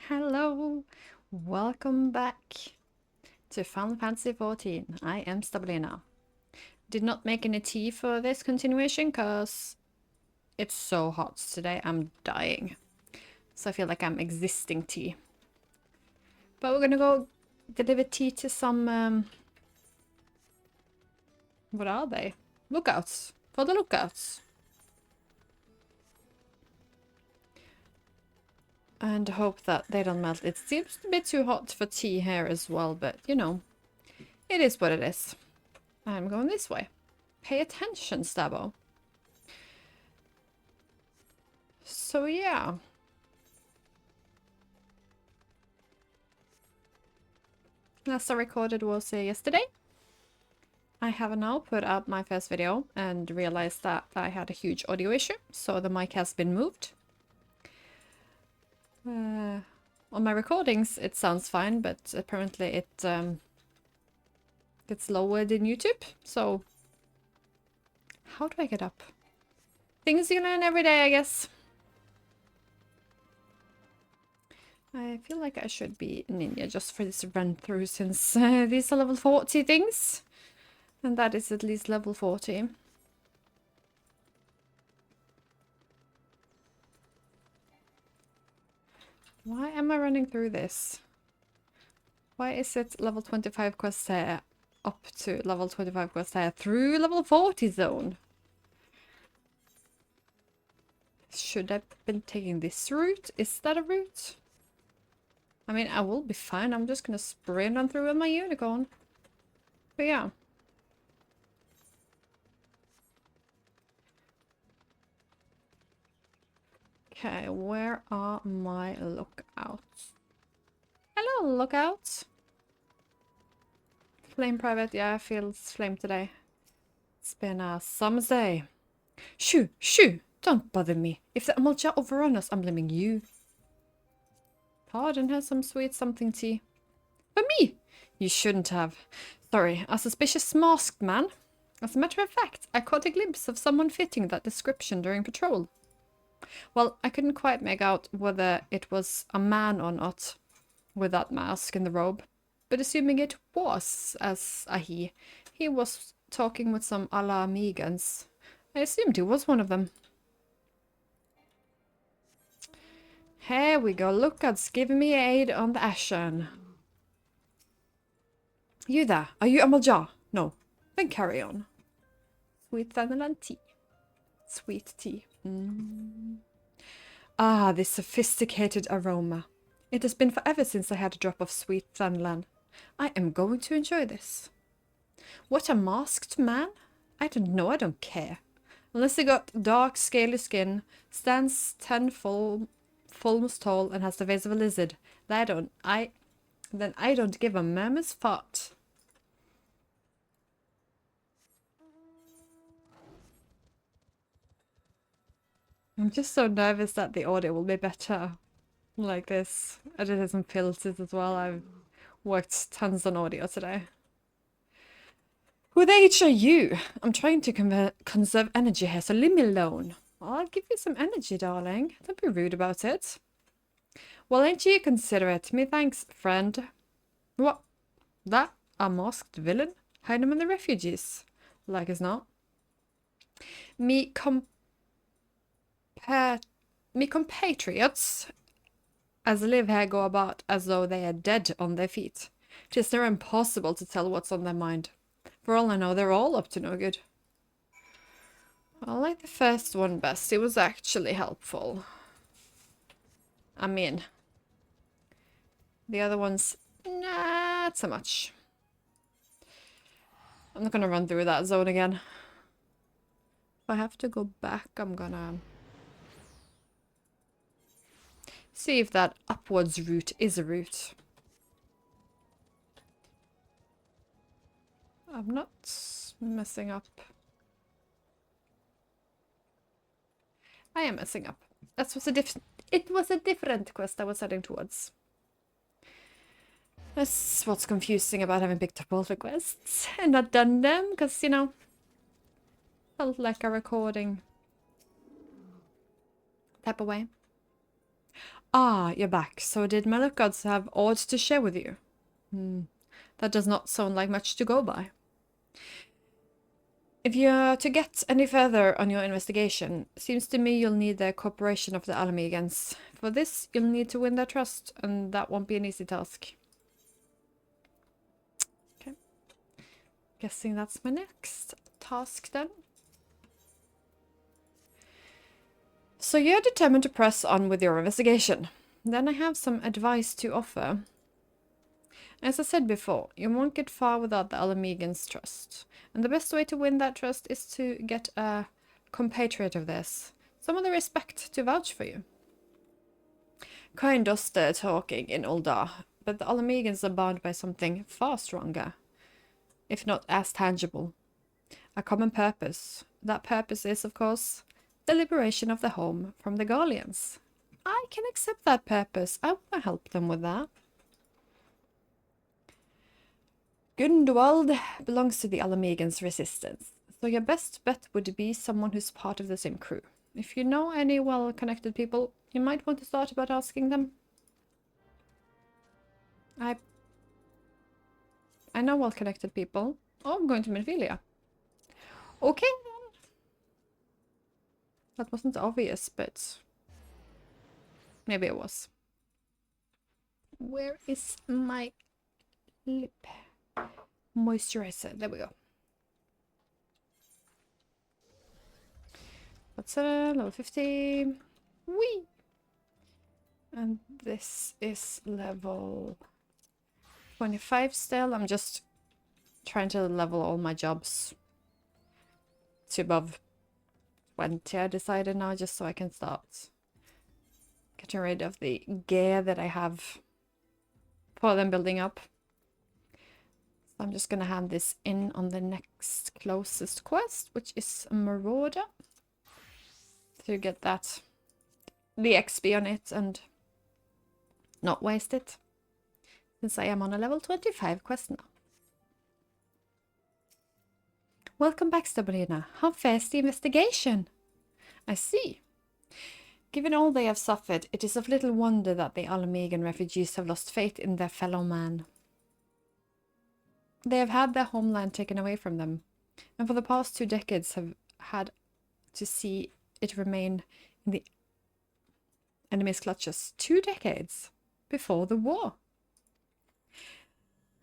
Hello, welcome back to Final Fantasy XIV. I am Stablina. Did not make any tea for this continuation because it's so hot today. I'm dying. So I feel like I'm existing tea. But we're gonna go deliver tea to some, what are they? Lookouts. For the lookouts. And hope that they don't melt. It seems a bit too hot for tea here as well, but you know, it is what it is. I'm going this way. Pay attention, Stabo. So yeah. Last I recorded was yesterday. I have now put out my first video and realized that I had a huge audio issue, so the mic has been moved. On my recordings it sounds fine, but apparently it gets lowered in YouTube, so how do I get up? Things you learn every day, I guess. I feel like I should be ninja just for this run through, since these are level 40 things. And that is at least level 40. Why am I running through this? Why is it level 25 quest here up to level 25 quest here through level 40 zone? Should I have been taking this route? Is that a route? I mean, I will be fine. I'm just gonna sprint on through with my unicorn. But yeah. Okay, where are my lookouts? Hello, lookouts. Flame private, yeah, I feel flame today. It's been a summer's day. Shoo, shoo, don't bother me. If the Amalja overrun us, I'm blaming you. Pardon, has some sweet something tea. For me! You shouldn't have. Sorry, a suspicious masked man. As a matter of fact, I caught a glimpse of someone fitting that description during patrol. Well, I couldn't quite make out whether it was a man or not with that mask and the robe, but assuming it was as a he was talking with some Ala Mhigans. I assumed he was one of them. Here we go, lookouts giving me aid on the Ascian. You there, are you Amalja? No, then carry on. Sweet vanilla tea. Sweet tea. Ah, this sophisticated aroma. It has been forever since I had a drop of sweet vanilla. I am going to enjoy this. What, a masked man? I don't know, I don't care. Unless he got dark, scaly skin, stands 10 fulms tall, and has the face of a lizard, then I don't give a mammoth's fart. I'm just so nervous that the audio will be better like this. Edited some filters as well. I've worked tons on audio today. Who the H are you? I'm trying to conserve energy here, so leave me alone. I'll give you some energy, darling. Don't be rude about it. Well, ain't you considerate? Me thanks, friend. What? That? A masked villain? Hide him in the refugees. Like as not. Me compatriots as live here go about as though they are dead on their feet. 'Tis near impossible to tell what's on their mind. For all I know, they're all up to no good. I like the first one best. It was actually helpful. I mean, the other ones, not so much. I'm not gonna run through that zone again. If I have to go back, I'm gonna see if that upwards route is a route. I'm not messing up. I am messing up. It was a different quest I was heading towards. That's what's confusing about having picked up all the quests and not done them, because, you know, felt like a recording type of way. Ah, you're back. So did my luck gods have aught to share with you? That does not sound like much to go by. If you're to get any further on your investigation, seems to me you'll need the cooperation of the Ala Mhigans. For this, you'll need to win their trust, and that won't be an easy task. Okay. Guessing that's my next task then. So you're determined to press on with your investigation. Then I have some advice to offer. As I said before, you won't get far without the Ala Mhigans' trust. And the best way to win that trust is to get a compatriot of theirs, someone they respect to vouch for you. Kind does the talking in Ul'dah, but the Ala Mhigans are bound by something far stronger, if not as tangible. A common purpose. That purpose is, of course, the liberation of the home from the Garleans. I can accept that purpose. I want to help them with that. Gundwald belongs to the Ala Mhigans' resistance, so your best bet would be someone who's part of the same crew. If you know any well-connected people, you might want to start about asking them. I know well-connected people. Oh, I'm going to Minfilia. Okay. That wasn't obvious, but maybe it was. Where is my lip moisturizer? There we go. That's level 50. Whee! And this is level 25 still. I'm just trying to level all my jobs to above 20, I decided now, just so I can start getting rid of the gear that I have for them building up. So I'm just gonna hand this in on the next closest quest, which is a Marauder, to get that, the XP on it, and not waste it, since I am on a level 25 quest now. Welcome back, Stabolina. How fares the investigation? I see. Given all they have suffered, it is of little wonder that the Ala Mhigan refugees have lost faith in their fellow man. They have had their homeland taken away from them, and for the past 2 decades have had to see it remain in the enemy's clutches. 2 decades before the war.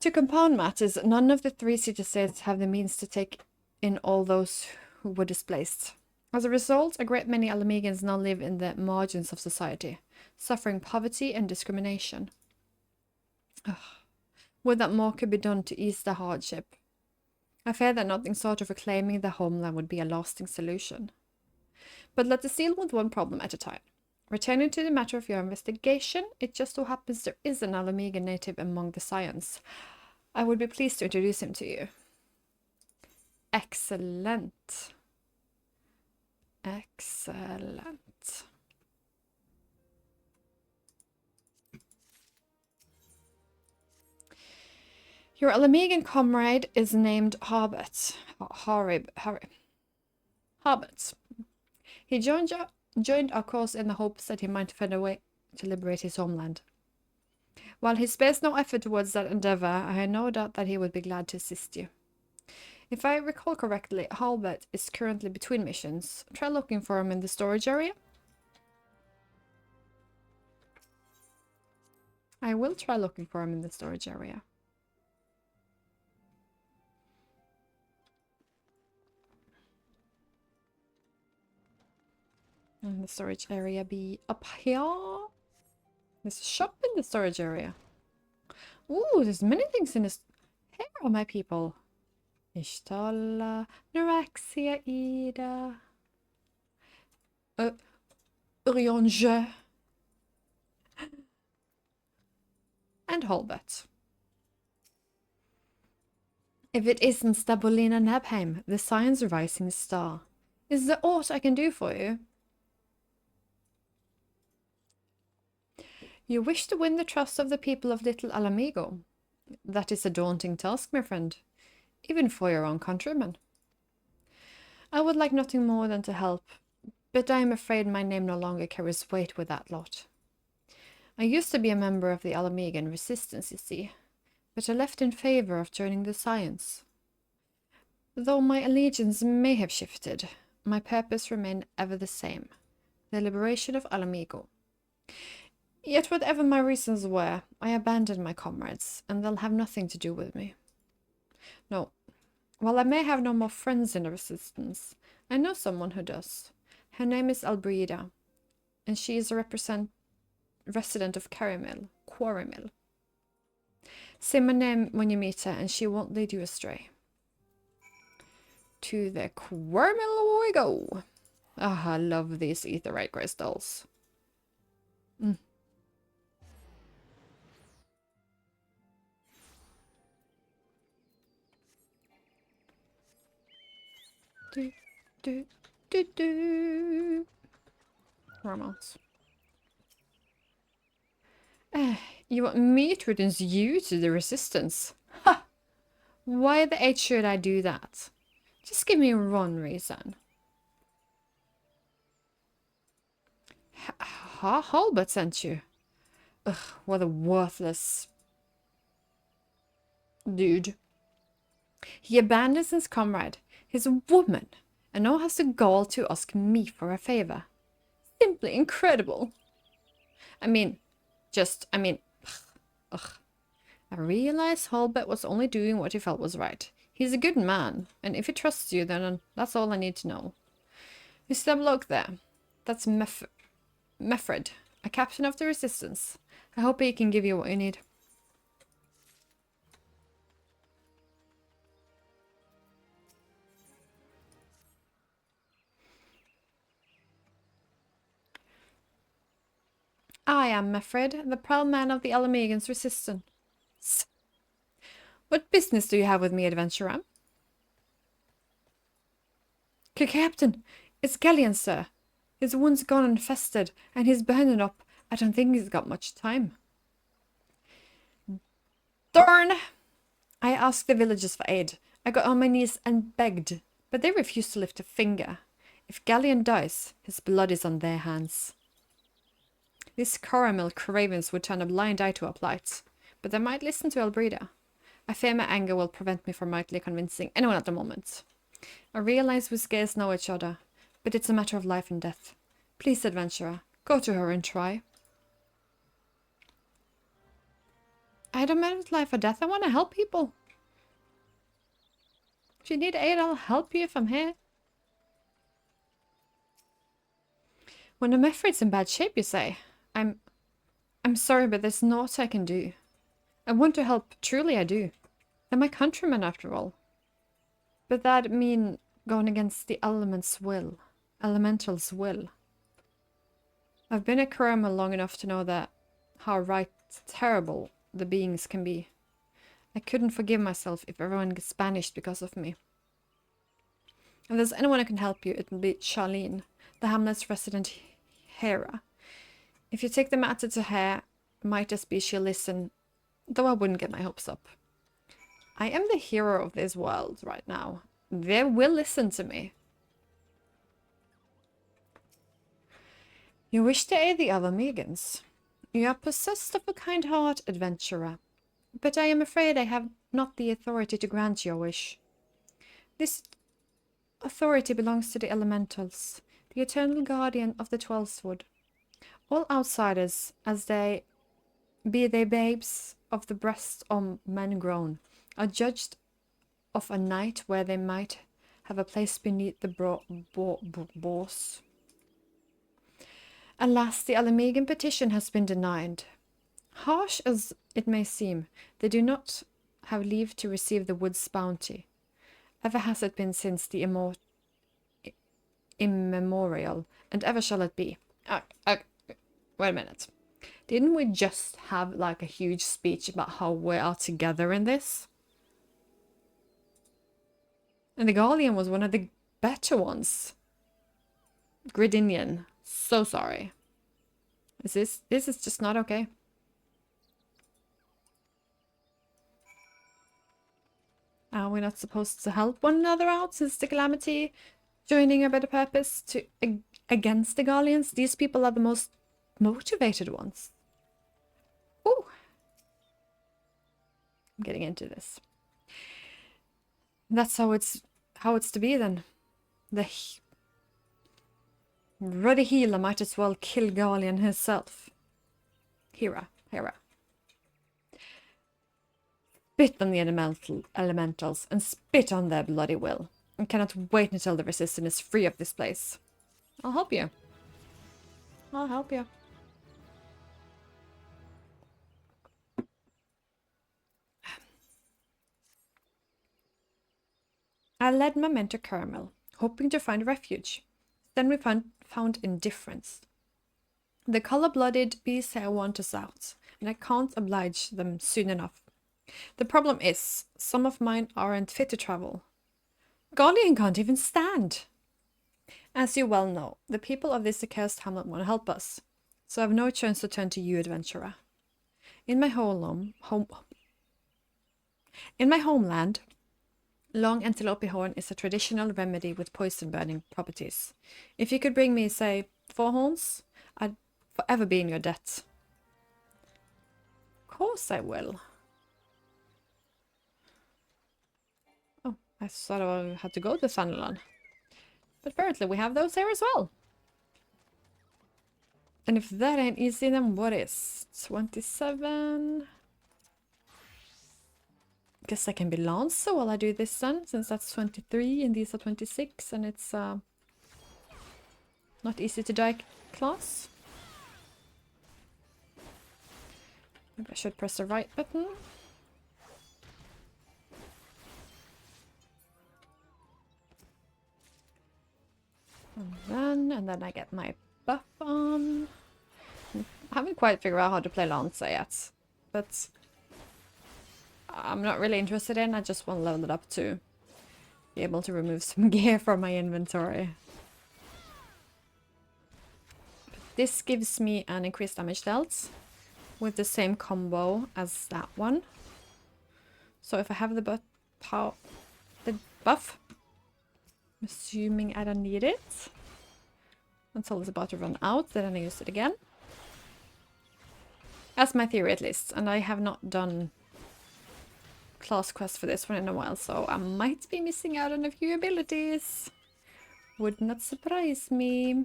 To compound matters, none of the 3 city-states have the means to take in all those who were displaced. As a result, a great many Ala Mhigans now live in the margins of society, suffering poverty and discrimination. Ugh. Would that more could be done to ease the hardship? I fear that nothing short of reclaiming the homeland would be a lasting solution. But let us deal with one problem at a time. Returning to the matter of your investigation, it just so happens there is an Ala Mhigan native among the Ascians. I would be pleased to introduce him to you. Excellent. Excellent. Your Ala Mhigan comrade is named Harbet. Harbet. He joined our cause in the hopes that he might find a way to liberate his homeland. While he spares no effort towards that endeavor, I have no doubt that he would be glad to assist you. If I recall correctly, Harbet is currently between missions. Try looking for him in the storage area. I will try looking for him in the storage area. And the storage area be up here. There's a shop in the storage area. Ooh, there's many things in this. Here are my people. Ishtala, Noraxia, Ida. Urionje. And Holbert. If it isn't Stabolina Nebheim, the science rising star, is there aught I can do for you? You wish to win the trust of the people of Little Ala Mhigo. That is a daunting task, my friend, even for your own countrymen. I would like nothing more than to help, but I am afraid my name no longer carries weight with that lot. I used to be a member of the Ala Mhigo resistance, you see, but I left in favor of joining the Ascians. Though my allegiance may have shifted, my purpose remained ever the same, the liberation of Ala Mhigo. Yet whatever my reasons were, I abandoned my comrades, and they'll have nothing to do with me. No, while I may have no more friends in the resistance, I know someone who does. Her name is Lahabrea, and she is a resident of Quarrymill. Say my name when you meet her, and she won't lead you astray. To the Quarrymill we go. Ah, I love these etherite crystals. Do. Romance. You want me to introduce you to the resistance? Ha! Why the H should I do that? Just give me one reason. Halbert sent you. Ugh, what a worthless dude. He abandons his comrade, his woman, and now has the gall to ask me for a favor. Simply incredible. Ugh. I realize Halbert was only doing what he felt was right. He's a good man, and if he trusts you, then that's all I need to know. You see that bloke there? That's Meffred, a captain of the resistance. I hope he can give you what you need. I am Meffred, the proud man of the Ala Mhigo's resistance. What business do you have with me, adventurer? Captain, it's Galleon, sir. His wound's gone infested, and he's bandaged up. I don't think he's got much time. Darn! I asked the villagers for aid. I got on my knees and begged, but they refused to lift a finger. If Galleon dies, his blood is on their hands. These Quarrymill cravens would turn a blind eye to our plight, but they might listen to Lahabrea. I fear my anger will prevent me from rightly convincing anyone at the moment. I realize we scarce know each other, but it's a matter of life and death. Please, adventurer, go to her and try. I don't matter with life or death. I want to help people. If you need aid, I'll help you if I'm here. When the Meffred's in bad shape, you say? I'm sorry, but there's naught I can do. I want to help, truly I do. They're my countrymen, after all. But that mean going against the elemental's will. I've been a Quarrymill long enough to know that how right terrible the beings can be. I couldn't forgive myself if everyone gets banished because of me. If there's anyone who can help you, it'll be Charlene, the hamlet's resident Hera. If you take the matter to her, might as be she'll listen, though I wouldn't get my hopes up. I am the hero of this world right now. They will listen to me. You wish to aid the other Mhigans. You are possessed of a kind heart, adventurer. But I am afraid I have not the authority to grant your wish. This authority belongs to the elementals, the eternal guardian of the Twelvewood. All outsiders, as they be they babes of the breast or men grown, are judged of a night where they might have a place beneath the boss. Alas, the Ala Mhigo petition has been denied. Harsh as it may seem, they do not have leave to receive the wood's bounty. Ever has it been since the immemorial, and ever shall it be. Wait a minute. Didn't we just have like a huge speech about how we are together in this? And the Galleon was one of the better ones. Gridinian. So sorry. This is just not okay. Are we not supposed to help one another out since the calamity? Joining a better purpose to against the Galleons? These people are the most motivated ones. I'm getting into this. That's how it's to be then. The ruddy healer might as well kill Galien herself. Hera. Spit on the elementals and spit on their bloody will. I cannot wait until the resistance is free of this place. I'll help you. I'll help you. I led my men to Caramel, hoping to find refuge. Then we found indifference. The color-blooded beasts here want us out, and I can't oblige them soon enough. The problem is, some of mine aren't fit to travel. Galien can't even stand. As you well know, the people of this accursed hamlet want to help us, so I have no chance to turn to you, adventurer. In my homeland, long antelope horn is a traditional remedy with poison-burning properties. If you could bring me, say, 4 horns, I'd forever be in your debt. Of course I will. Oh, I thought I had to go to Thanalan. But apparently we have those here as well. And if that ain't easy, then what is? 27... Guess I can be Lancer while I do this then, since that's 23 and these are 26, and it's not easy to die class. Maybe I should press the right button. And then I get my buff on. I haven't quite figured out how to play Lancer yet, but I'm not really interested in. I just want to level it up to be able to remove some gear from my inventory. But this gives me an increased damage dealt with the same combo as that one. So if I have the buff, I'm assuming I don't need it until it's about to run out, then I use it again. That's my theory at least, and I have not done class quest for this one in a while, so I might be missing out on a few abilities. Would not surprise me.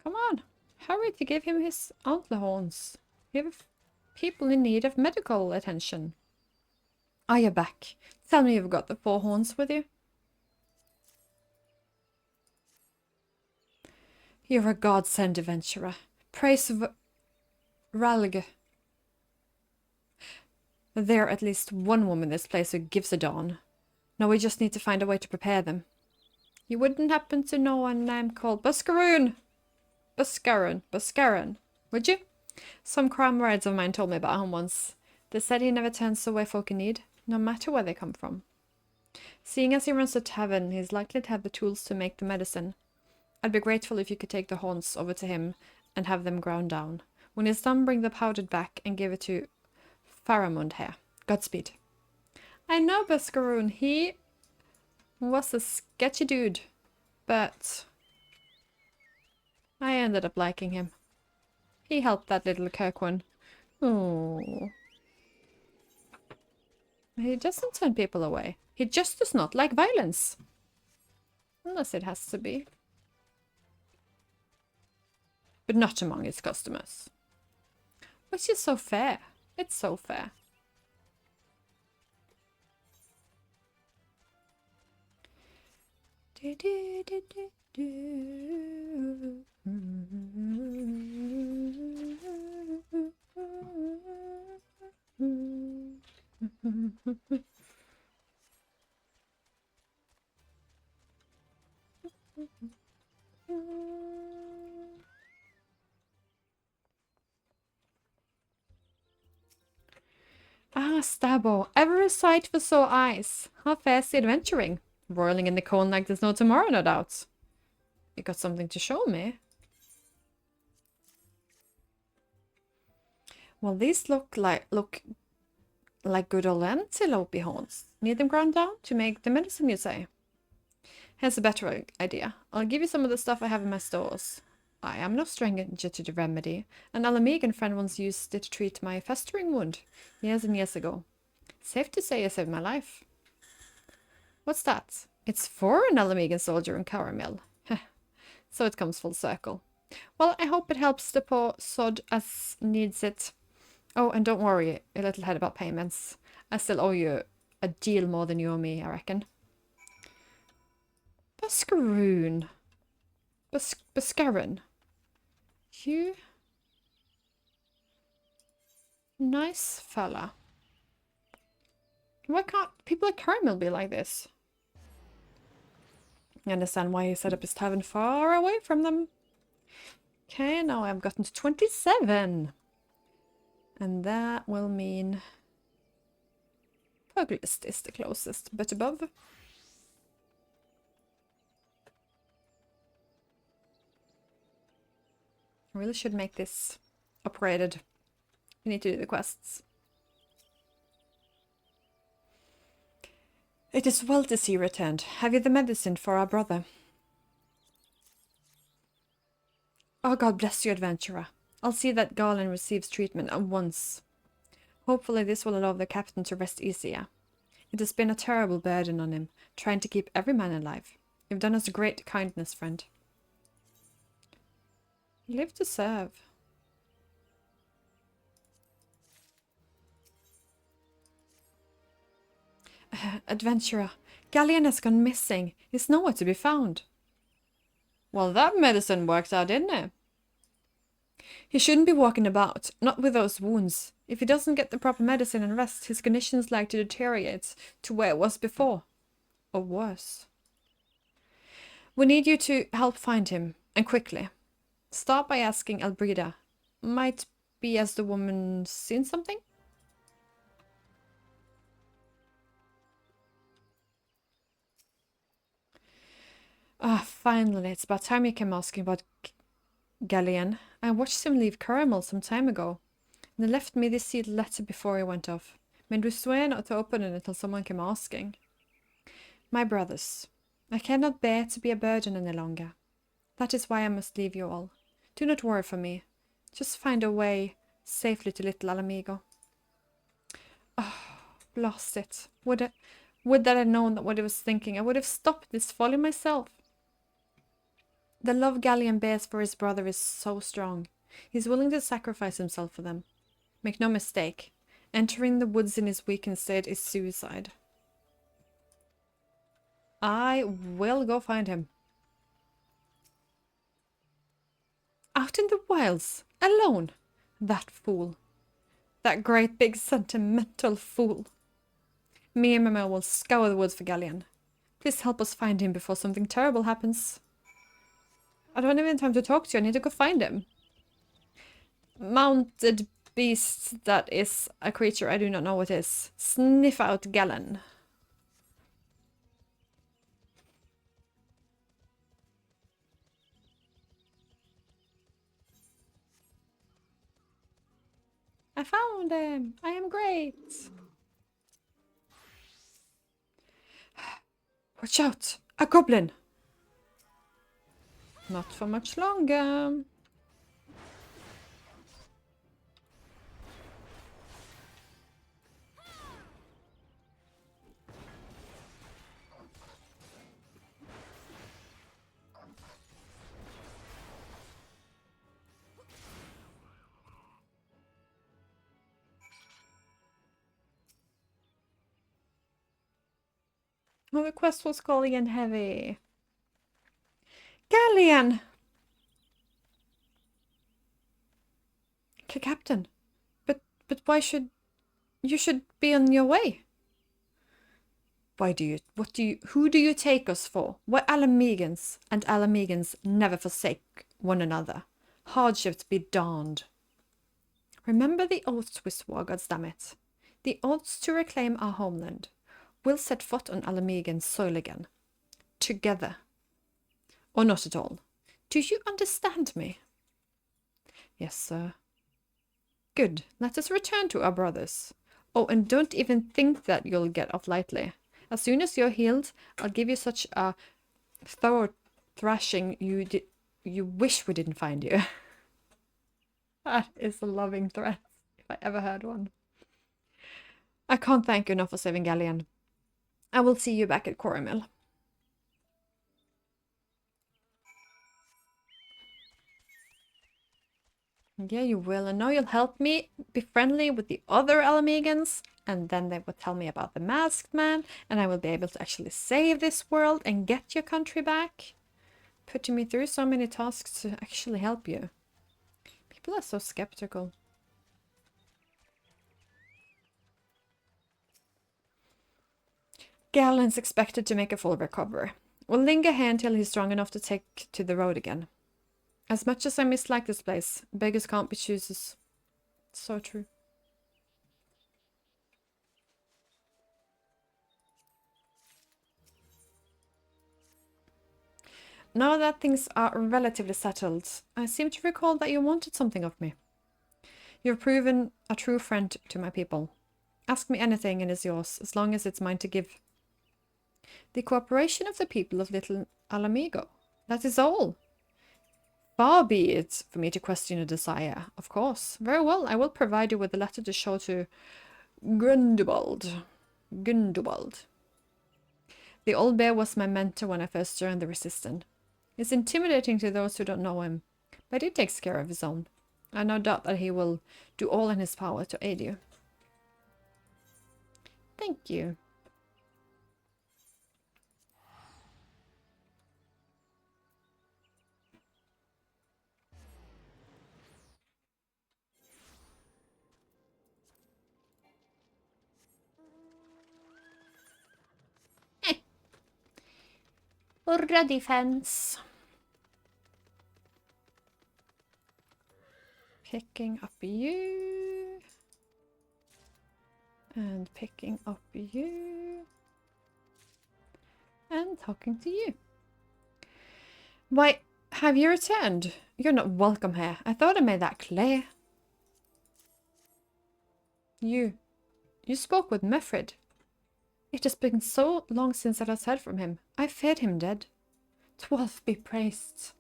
Come on, hurry to give him his antler horns. We have people in need of medical attention. Are you back? Tell me you've got the 4 horns with you. You're a godsend, adventurer. Praise Ralg. There at least one woman in this place who gives a darn. Now we just need to find a way to prepare them. You wouldn't happen to know a name called Buscaroon? Buscaron, would you? Some comrades of mine told me about him once. They said he never turns away folk in need, no matter where they come from. Seeing as he runs a tavern, he's likely to have the tools to make the medicine. I'd be grateful if you could take the horns over to him and have them ground down. When he's done, bring the powdered back and give it to Faramund here. Godspeed. I know Buscaroon. He was a sketchy dude, but I ended up liking him. He helped that little Kirkwan. Oh. He doesn't turn people away. He just does not like violence. Unless it has to be. But not among his customers. Which is so fair. It's so fair. Ah, Stabo, ever a sight for sore eyes. How fares the adventuring? Roiling in the cone like there's no tomorrow, no doubt. You got something to show me? Well, these look Like good old antelope horns. Need them ground down to make the medicine, you say? Here's a better idea. I'll give you some of the stuff I have in my stores. I am no stranger to the remedy. An Ala Mhigo friend once used it to treat my festering wound, years and years ago. Safe to say it saved my life. What's that? It's for an Ala Mhigo soldier in Caramel. So it comes full circle. Well, I hope it helps the poor sod as needs it. Oh, and don't worry, a little head about payments. I still owe you a deal more than you owe me, I reckon. Buscaroon. Buscaron. You... Nice fella. Why can't people at Caramel be like this? I understand why he set up his tavern far away from them. Okay, now I've gotten to 27. And that will mean... Puglist is the closest, but above. I really should make this upgraded. We need to do the quests. It is well to see you returned. Have you the medicine for our brother? Oh, God bless you, adventurer. I'll see that Galen receives treatment at once. Hopefully this will allow the captain to rest easier. It has been a terrible burden on him, trying to keep every man alive. You've done us a great kindness, friend. Live to serve. Adventurer, Galleon has gone missing. He's nowhere to be found. Well, that medicine worked out, didn't it? He shouldn't be walking about, not with those wounds. If he doesn't get the proper medicine and rest, his condition's like to deteriorate to where it was before. Or worse. We need you to help find him, and quickly. Start by asking Albreda. Might be as the woman seen something? Ah, finally, it's about time you came asking about Galleon. I watched him leave Caramel some time ago, and he left me this sealed letter before he went off. Made we swear not to open it until someone came asking. My brothers, I cannot bear to be a burden any longer. That is why I must leave you all. Do not worry for me. Just find a way safely to Little Ala Mhigo. Oh, blast it. Would that I had known that what I was thinking, I would have stopped this folly myself. The love Galleon bears for his brother is so strong. He's willing to sacrifice himself for them. Make no mistake, entering the woods in his weakened state is suicide. I will go find him. Out in the wilds, alone. That fool. That great big sentimental fool. Me and Mama will scour the woods for Galleon. Please help us find him before something terrible happens. I don't even have time to talk to you. I need to go find him. Mounted beast that is a creature I do not know what is. Sniff out Galleon. I found him. I am great. Watch out. A goblin. Not for much longer. Oh, the quest was calling in heavy. Galleon! Captain, but why should... You should be on your way. Who do you take us for? We're Ala Mhigans, and Ala Mhigans never forsake one another. Hardships be darned. Remember the oaths we swore, goddammit. The oaths to reclaim our homeland. We'll set foot on Ala Mhigan's soil again. Together. Or not at all. Do you understand me? Yes, sir. Good. Let us return to our brothers. Oh, and don't even think that you'll get off lightly. As soon as you're healed, I'll give you such a thorough thrashing you wish we didn't find you. That is a loving threat, if I ever heard one. I can't thank you enough for saving Galleon. I will see you back at Coromil. Yeah, you will. And now you'll help me be friendly with the other Ala Mhigans, and then they will tell me about the masked man, and I will be able to actually save this world and get your country back. Putting me through so many tasks to actually help you. People are so skeptical. Gallen's expected to make a full recovery. We'll linger here until he's strong enough to take to the road again. As much as I mislike this place, beggars can't be choosers. So true. Now that things are relatively settled, I seem to recall that you wanted something of me. You've proven a true friend to my people. Ask me anything and it's yours, as long as it's mine to give. The cooperation of the people of Little Ala Mhigo. That is all. Far be it for me to question your desire, of course. Very well, I will provide you with a letter to show to Gundobald. The old bear was my mentor when I first joined the Resistance. He's intimidating to those who don't know him, but he takes care of his own. I no doubt that he will do all in his power to aid you. Thank you. Hurra defense. Picking up you. And picking up you. And talking to you. Why, have you returned? You're not welcome here. I thought I made that clear. You spoke with Mefrid. It has been so long since I last heard from him. I feared him dead. 12 be praised.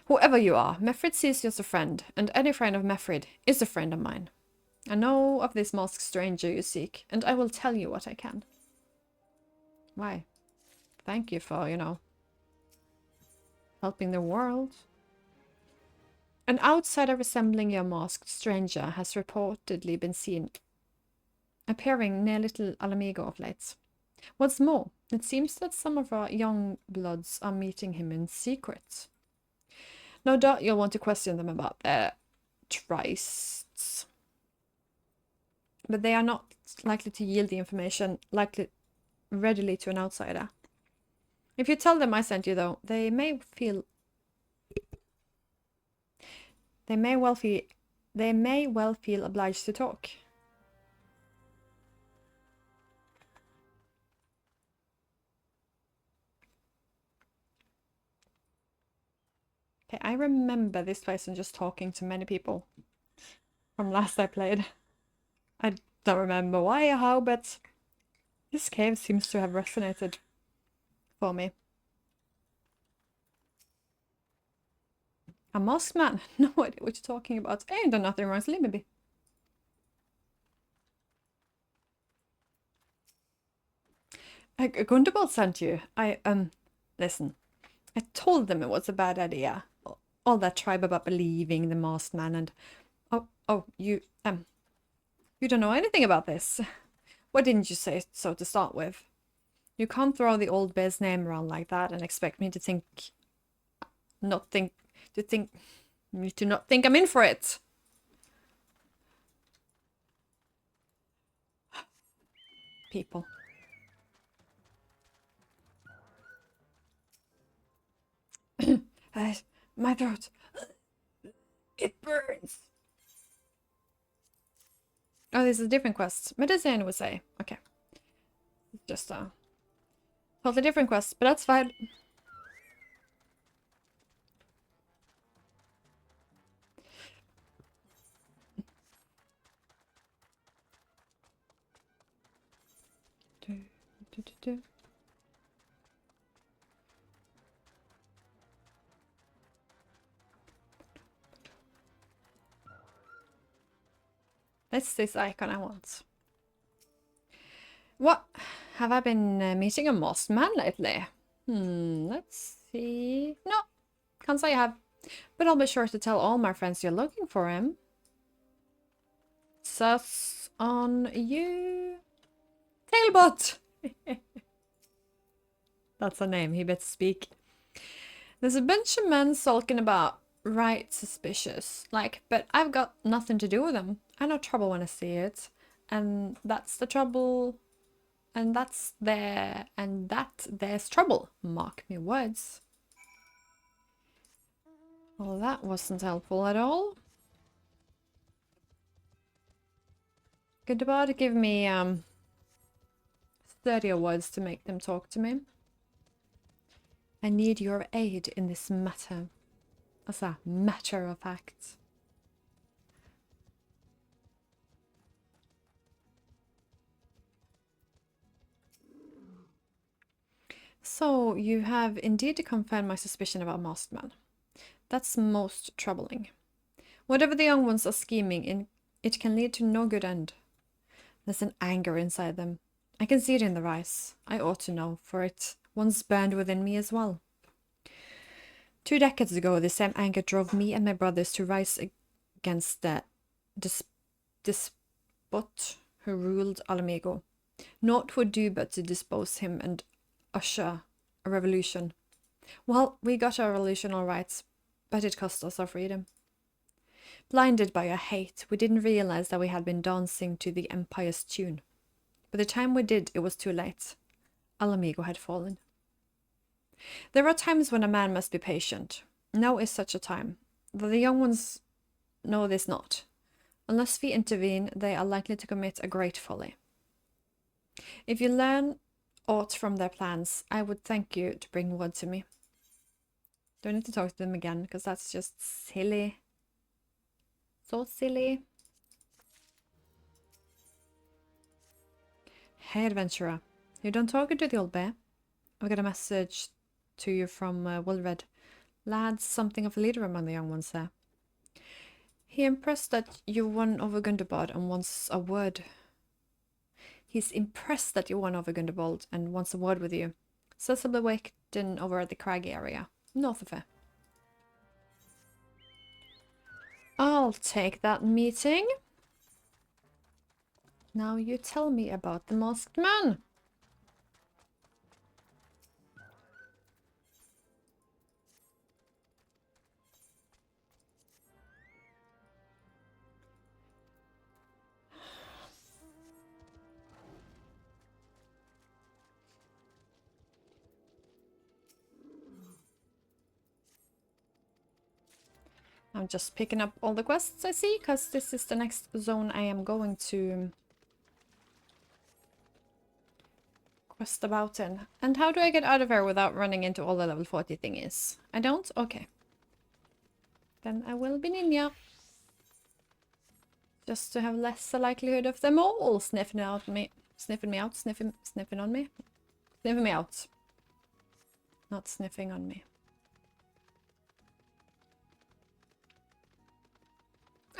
Whoever you are, Mefrid sees you as a friend, and any friend of Mefrid is a friend of mine. I know of this masked stranger you seek, and I will tell you what I can. Why? Thank you for, helping the world. An outsider resembling your masked stranger has reportedly been seen appearing near Little Ala Mhigo of late. What's more, it seems that some of our young bloods are meeting him in secret. No doubt you'll want to question them about their trysts. But they are not likely to yield the information readily to an outsider. If you tell them I sent you, though, they may well feel obliged to talk. Okay, I remember this place and just talking to many people from last I played. I don't remember why or how, but this cave seems to have resonated for me. A masked man? No idea what you're talking about. I ain't done nothing wrong, so leave me be. Gundobald sent you. Listen. I told them it was a bad idea. All that tribe about believing the masked man and... you don't know anything about this. Why didn't you say so to start with? You can't throw the old bear's name around like that and expect me to not think I'm in for it. People. My throat. It burns. Oh, this is a different quest. Medicine would say. Okay. Just a totally different quest, but that's fine. Do. That's this icon I want. What? Have I been meeting a masked man lately? Let's see. No, can't say I have. But I'll be sure to tell all my friends you're looking for him. Sus on you. Tailbot! That's a name, he better speak. There's a bunch of men sulking about, right suspicious. Like, but I've got nothing to do with them. I know trouble when I see it. And that's the trouble. And that's there. And that there's trouble. Mark me words. Well, that wasn't helpful at all. Good about give me 30 words to make them talk to me. I need your aid in this matter. As a matter of fact. So, you have indeed confirmed my suspicion about masked man. That's most troubling. Whatever the young ones are scheming, it can lead to no good end. There's an anger inside them. I can see it in their eyes. I ought to know, for it once burned within me as well. 2 decades ago, the same anger drove me and my brothers to rise against the despot who ruled Ala Mhigo. Naught would do but to dispose him and usher a revolution. Well, we got our revolution all right, but it cost us our freedom. Blinded by our hate, we didn't realize that we had been dancing to the Empire's tune. By the time we did, it was too late. Ala Mhigo had fallen. There are times when a man must be patient. Now is such a time. Though the young ones know this not. Unless we intervene, they are likely to commit a great folly. If you learn aught from their plans, I would thank you to bring word to me. Don't need to talk to them again, because that's just silly. So silly. Hey, adventurer. You done talking to the old bear? I've got a message to you from Wilred. Lad's something of a leader among the young ones there. He impressed that you won over Gundabad and wants a word. He's impressed that you won over Gundabad and wants a word with you. Says he'll be waiting over at the crag area, north of here. I'll take that meeting. Now you tell me about the masked man. I'm just picking up all the quests I see, because this is the next zone I am going to quest about in. And how do I get out of here without running into all the level 40 thingies? I don't? Okay. Then I will be ninja. Just to have less likelihood of them all sniffing out me. Sniffing me out? Sniffing on me? Sniffing me out. Not sniffing on me.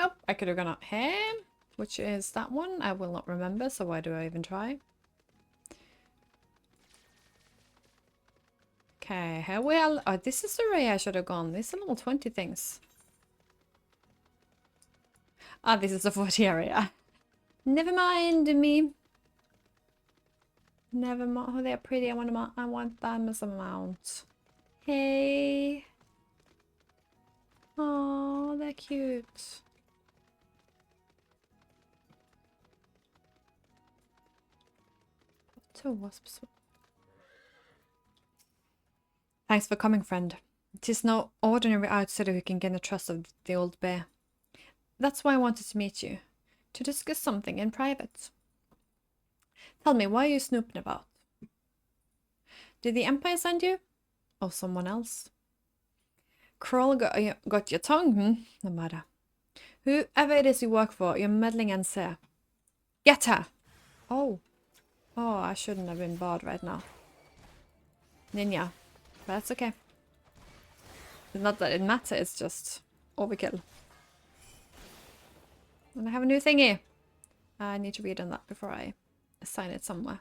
Oh, I could have gone up here, which is that one. I will not remember, so why do I even try? Okay, here we are. Oh, this is the way I should have gone. These are little 20 things. Ah, this is the 40 area. Never mind me. Never mind. Oh, they're pretty. I want them as a mount. Hey. Oh, they're cute. Two wasps. Thanks for coming, friend. It is no ordinary outsider who can gain the trust of the old bear. That's why I wanted to meet you, to discuss something in private. Tell me, why are you snooping about? Did the Empire send you? Or someone else? Kroll got your tongue, No matter. Whoever it is you work for, you're meddling and say. Get her! Oh. Oh, I shouldn't have been barred right now. Ninja. But that's okay. It's not that it matters, it's just overkill. And I have a new thingy. I need to read on that before I assign it somewhere.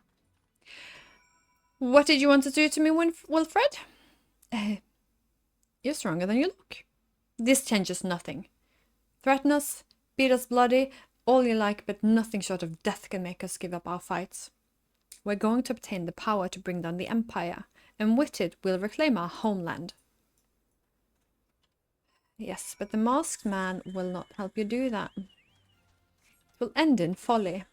What did you want to do to me, Wilfred? You're stronger than you look. This changes nothing. Threaten us, beat us bloody, all you like, but nothing short of death can make us give up our fights. We're going to obtain the power to bring down the Empire, and with it we'll reclaim our homeland. Yes, but the masked man will not help you do that. It will end in folly.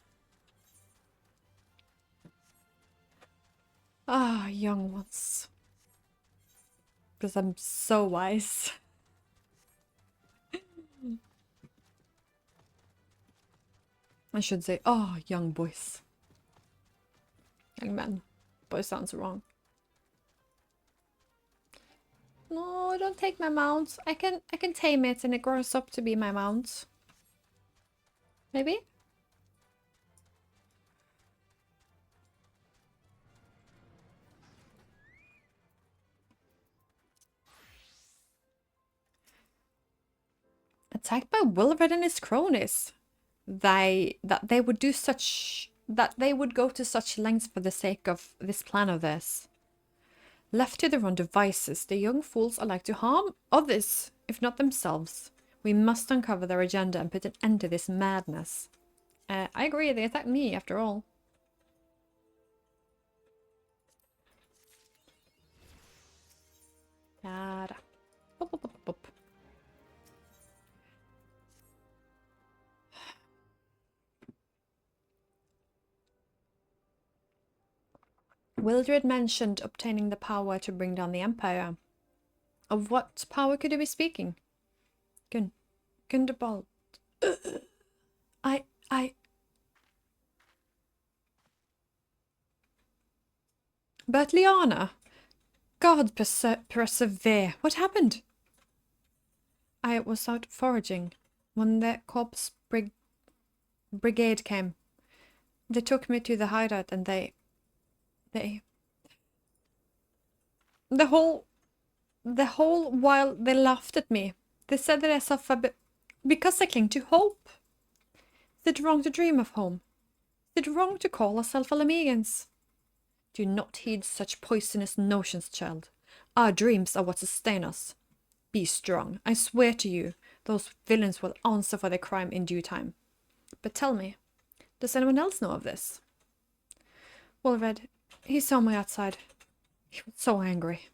Ah, young ones. Because I'm so wise. I should say, oh, young boys. Young men. Boy sounds wrong. No, don't take my mount. I can tame it and it grows up to be my mount. Maybe? Attacked by Wilfred and his cronies. That they would go to such lengths for the sake of this plan of theirs. Left to their own devices, the young fools are like to harm others, if not themselves. We must uncover their agenda and put an end to this madness. I agree, they attacked me after all. Yada. Pop, pop, pop, pop. Wildred mentioned obtaining the power to bring down the Empire. Of what power could he be speaking? Gundabald. But Liana, God persevere. What happened? I was out foraging when the corpse brigade came. They took me to the hideout and the whole while they laughed at me. They said that I suffer because I cling to hope. Is it wrong to dream of home? Is it wrong to call ourselves Alamegans? Do not heed such poisonous notions, child. Our dreams are what sustain us. Be strong. I swear to you, those villains will answer for their crime in due time. But tell me, does anyone else know of this? Wilfred, he saw me outside. He was so angry.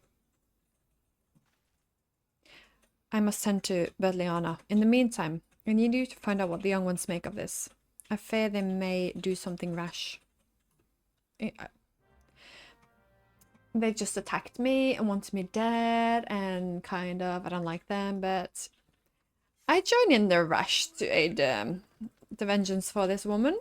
I must send to Bedliana. In the meantime, I need you to find out what the young ones make of this. I fear they may do something rash. They just attacked me and wanted me dead, and kind of, I don't like them, but I join in their rush to aid the vengeance for this woman.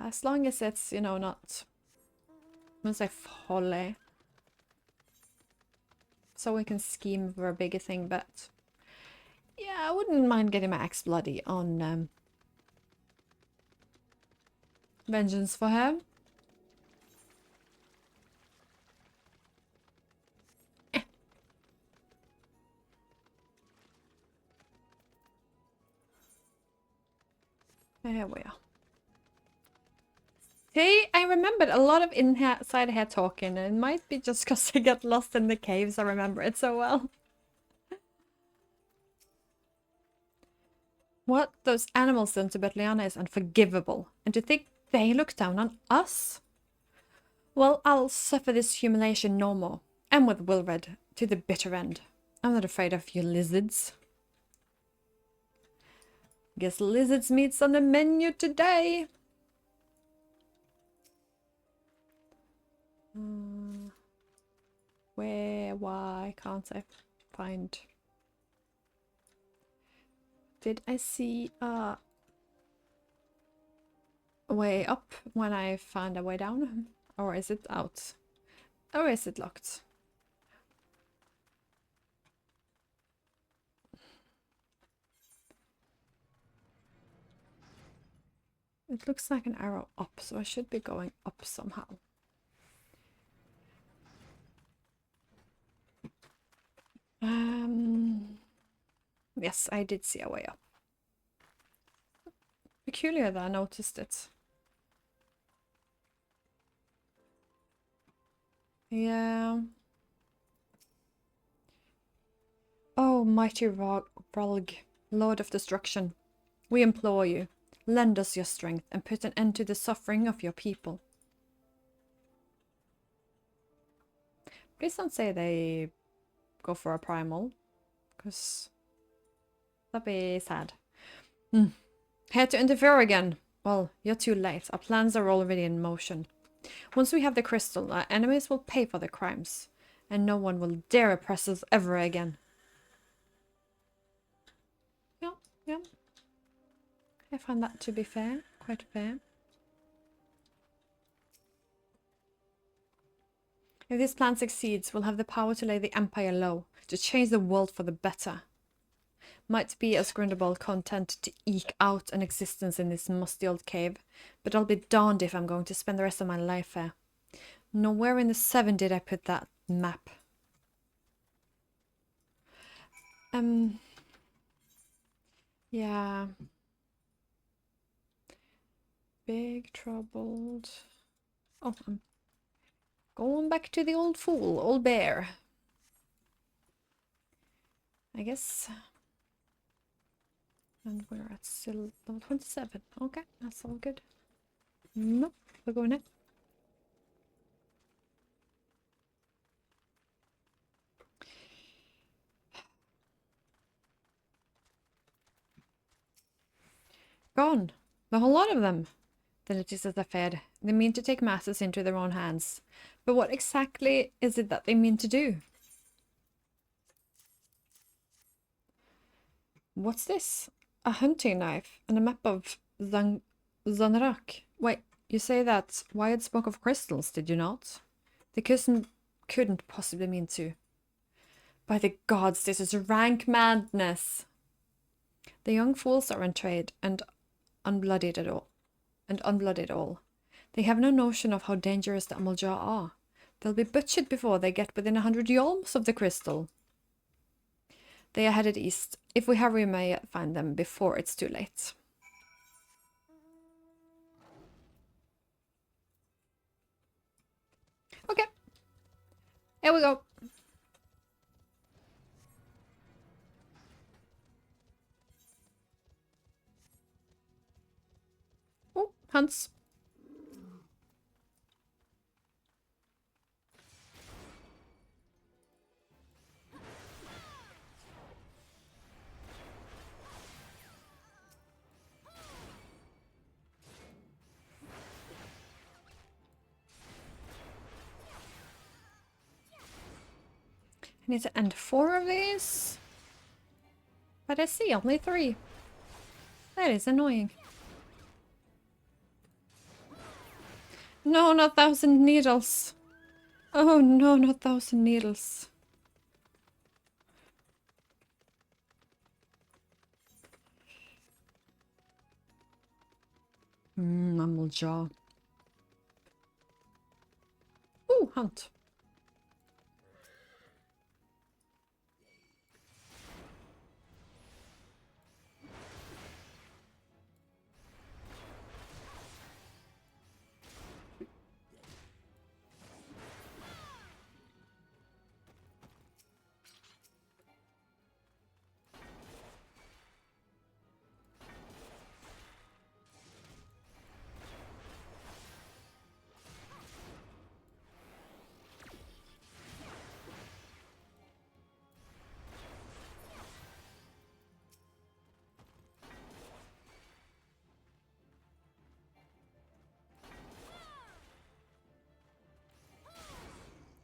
As long as it's, you know, not, I'm gonna say folly. So we can scheme for a bigger thing, but yeah, I wouldn't mind getting my axe bloody on vengeance for her. There we are. See, I remembered a lot of inside here talking, and it might be just because I got lost in the caves. I remember it so well. What those animals done to Betliana is unforgivable, and to think they look down on us? Well, I'll suffer this humiliation no more, and with Wilfred to the bitter end. I'm not afraid of you lizards. Guess lizards meat's on the menu today. Why can't I find... Did I see a way up when I found a way down? Or is it out? Or is it locked? It looks like an arrow up, so I should be going up somehow. Yes, I did see a way up. Peculiar that I noticed it. Yeah. Oh, mighty Vrolg, Lord of Destruction, we implore you, lend us your strength and put an end to the suffering of your people. Please don't say they go for a primal, because that'd be sad. Here to interfere again. Well, you're too late. Our plans are already in motion. Once we have the crystal, our enemies will pay for their crimes, and no one will dare oppress us ever again. Yeah. I find that to be fair. Quite fair. If this plan succeeds, we'll have the power to lay the Empire low, to change the world for the better. Might be as Grindelwald content to eke out an existence in this musty old cave, but I'll be darned if I'm going to spend the rest of my life here. Nowhere in the 7 did I put that map. Yeah. Big troubled. Oh, I'm going back to the old fool, old bear. I guess. And we're at still level 27. Okay, that's all good. Nope, we're going in. Gone. The whole lot of them. Then it is as I feared. They mean to take matters into their own hands. But what exactly is it that they mean to do? What's this? A hunting knife and a map of Zanrak. Wait, you say that Wyatt spoke of crystals, did you not? The cousin couldn't possibly mean to. By the gods, this is rank madness. The young fools are untrained and unblooded at all. They have no notion of how dangerous the Amalj'aa are. They'll be butchered before they get within 100 yalms of the crystal. They are headed east. If we hurry, we may find them before it's too late. Okay. Here we go. Oh, Hans. I need to end 4 of these. But I see only 3. That is annoying. No, not 1,000 needles. Oh no, not 1,000 needles. Amalj'aa. Ooh, hunt.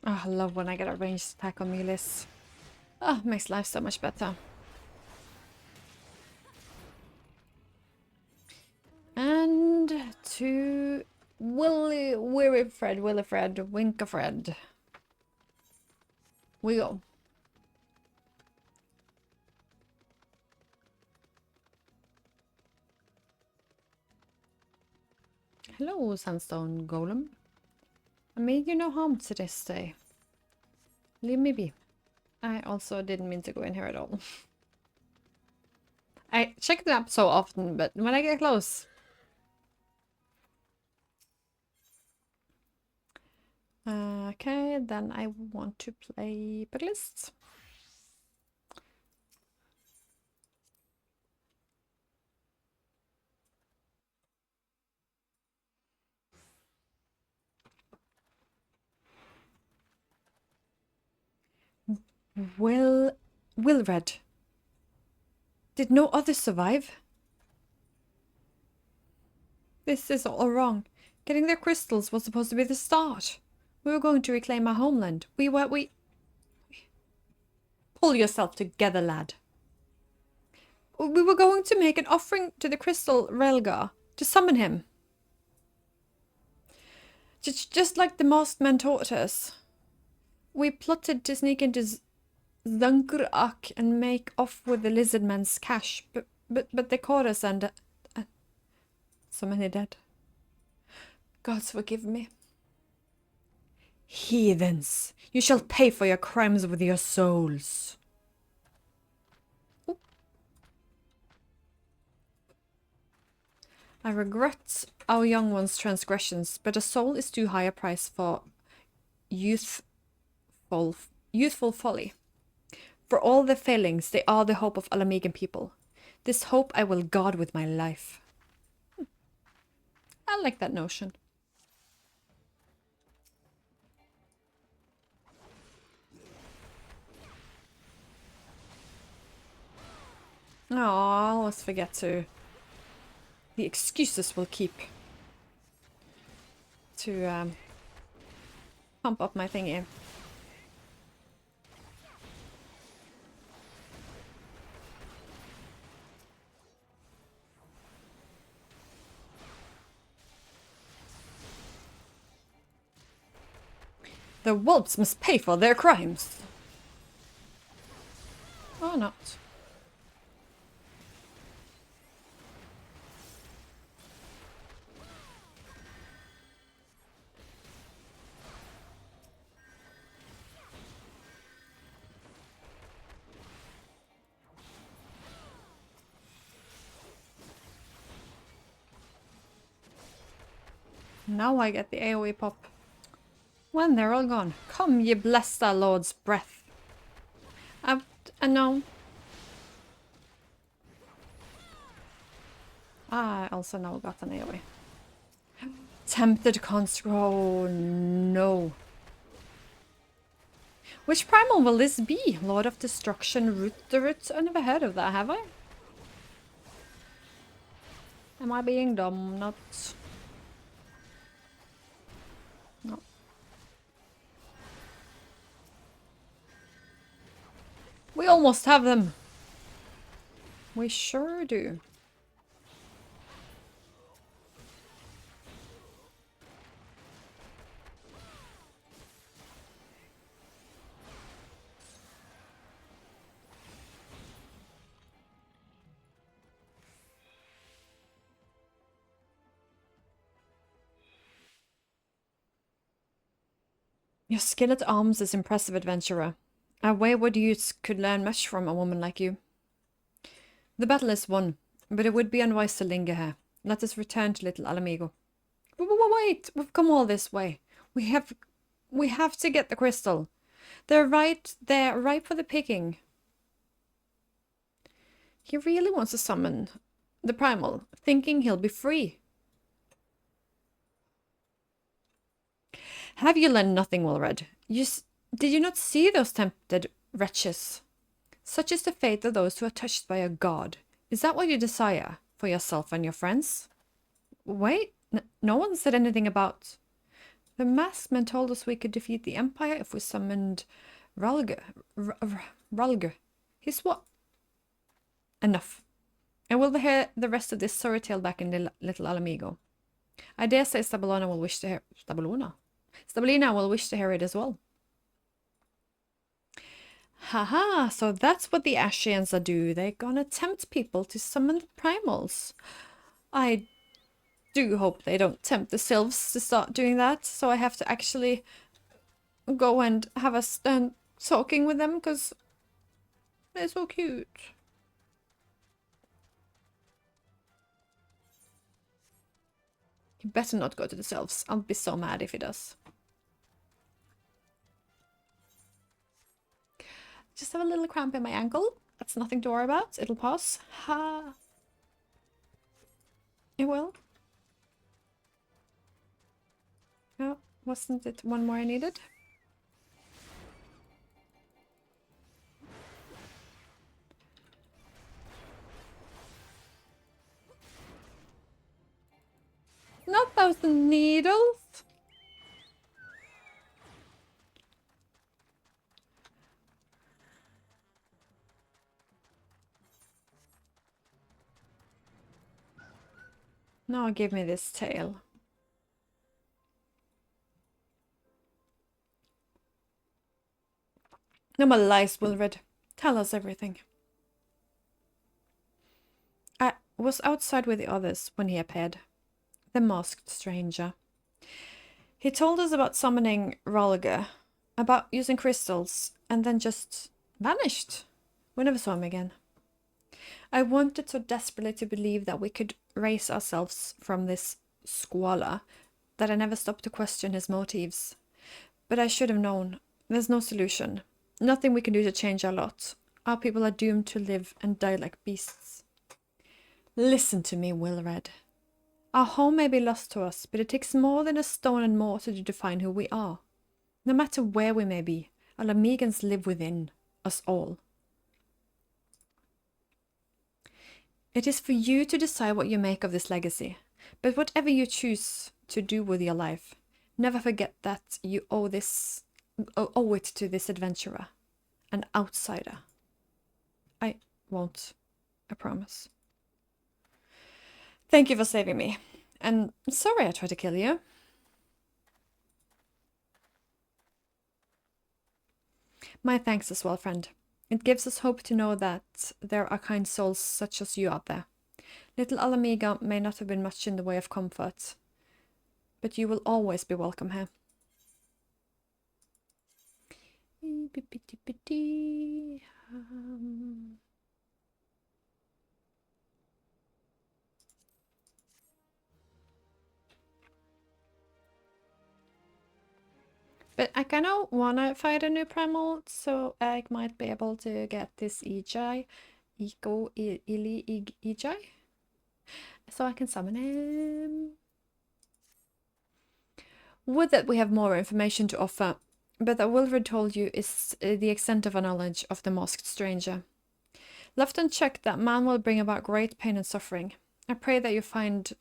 Oh, I love when I get a ranged attack on melees. Oh, makes life so much better. And to Winkafred. We go. Hello, sandstone golem. I made you no harm to this day. Leave me be. I also didn't mean to go in here at all. I check the map so often, but when I get close... okay, then I want to play Backlist. Wilred. Did no others survive? This is all wrong. Getting their crystals was supposed to be the start. We were going to reclaim our homeland. We... Pull yourself together, lad. We were going to make an offering to the crystal Relgar to summon him. Just like the masked men taught us. We plotted to sneak into Zunkurak and make off with the lizard man's cash, but they caught us and so many dead. Gods forgive me. Heathens, you shall pay for your crimes with your souls. Ooh. I regret our young one's transgressions, but a soul is too high a price for youthful folly. For all their failings, they are the hope of Ala Mhigo people. This hope I will guard with my life. I like that notion. Oh, I always forget to... The excuses will keep. To, pump up my thingy. The wolves must pay for their crimes. Or not. Now I get the AoE pop. When they're all gone. Come, ye blessed our Lord's breath. I know. I also now got an AoE. Tempted construct. Oh, no. Which primal will this be? Lord of Destruction, Root the Root? I never heard of that, have I? Am I being dumb? Not... No. We almost have them. We sure do. Your skill at arms is impressive, adventurer. A wayward youth could learn much from a woman like you. The battle is won, but it would be unwise to linger here. Let us return to Little Ala Mhigo. Wait, we've come all this way. We have to get the crystal. They're right there, ripe for the picking. He really wants to summon the primal, thinking he'll be free. Have you learned nothing, Wilred? Did you not see those tempted wretches? Such is the fate of those who are touched by a god. Is that what you desire for yourself and your friends? Wait, no one said anything about... The masked men told us we could defeat the Empire if we summoned Ralger. He's what? Enough. I will hear the rest of this sorry tale back in the Little Ala Mhigo. I dare say Stabulina will wish to hear... Stabulina will wish to hear it as well. Haha, so that's what the Ascians are do. They're gonna tempt people to summon primals. I do hope they don't tempt the sylphs to start doing that, so I have to actually go and have a stand talking with them, because they're so cute. He better not go to the sylphs. I'll be so mad if he does. Just have a little cramp in my ankle. That's nothing to worry about. It'll pass. Ha. It will. Oh, wasn't it one more I needed? Not those needles. Now give me this tail. No more lies, Wilred. Tell us everything. I was outside with the others when he appeared. The masked stranger. He told us about summoning Ralga, about using crystals, and then just vanished. We never saw him again. I wanted so desperately to believe that we could raise ourselves from this squalor that I never stopped to question his motives. But I should have known. There's no solution. Nothing we can do to change our lot. Our people are doomed to live and die like beasts. Listen to me, Wilred. Our home may be lost to us, but it takes more than a stone and mortar to define who we are. No matter where we may be, our Lamigans live within us all. It is for you to decide what you make of this legacy, but whatever you choose to do with your life, never forget that you owe it to this adventurer, an outsider. I won't, I promise. Thank you for saving me, and sorry I tried to kill you. My thanks as well, friend. It gives us hope to know that there are kind souls such as you out there. Little Ala Mhigo may not have been much in the way of comfort, but you will always be welcome here. But I kind of want to fight a new primal, so I might be able to get this Ejai, Ejai, so I can summon him. Would that we have more information to offer, but that Wilred told you is the extent of our knowledge of the masked stranger. Left unchecked, that man will bring about great pain and suffering. I pray that you find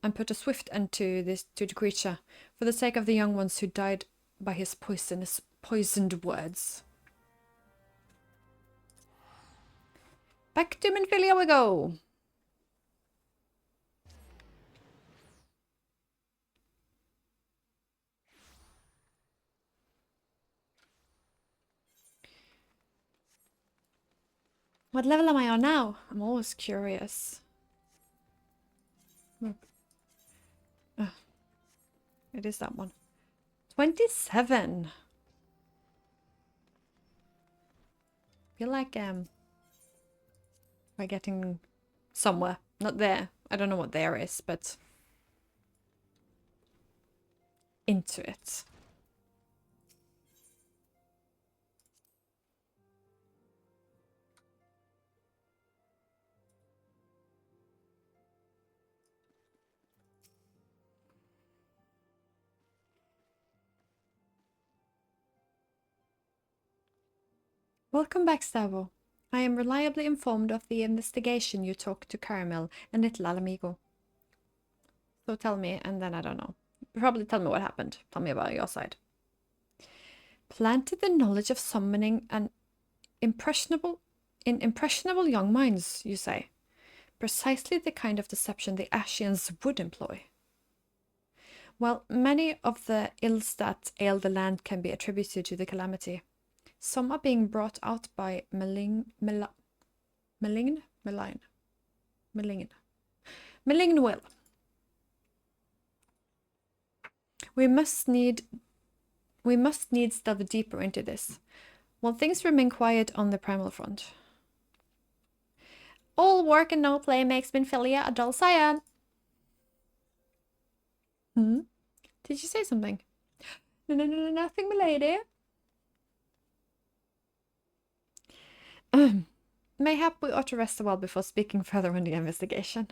and put a swift end to the creature, for the sake of the young ones who died by his poisoned words. Back to Minfilia we go! What level am I on now? I'm always curious. It is that one. 27! Feel like we're getting somewhere. Not there. I don't know what there is, but into it. Welcome back, Stavo. I am reliably informed of the investigation you took to Caramel and Little Ala Mhigo. So tell me, and then I don't know. Probably tell me what happened. Tell me about your side. Planted the knowledge of summoning an impressionable young minds, you say. Precisely the kind of deception the Ascians would employ. Well, many of the ills that ail the land can be attributed to the calamity. Some are being brought out by malign will. We must needs delve deeper into this. While things remain quiet on the primal front. All work and no play makes Minfilia a dull scion. Hmm? Did you say something? No, nothing, milady. Mayhap we ought to rest a while before speaking further on the investigation.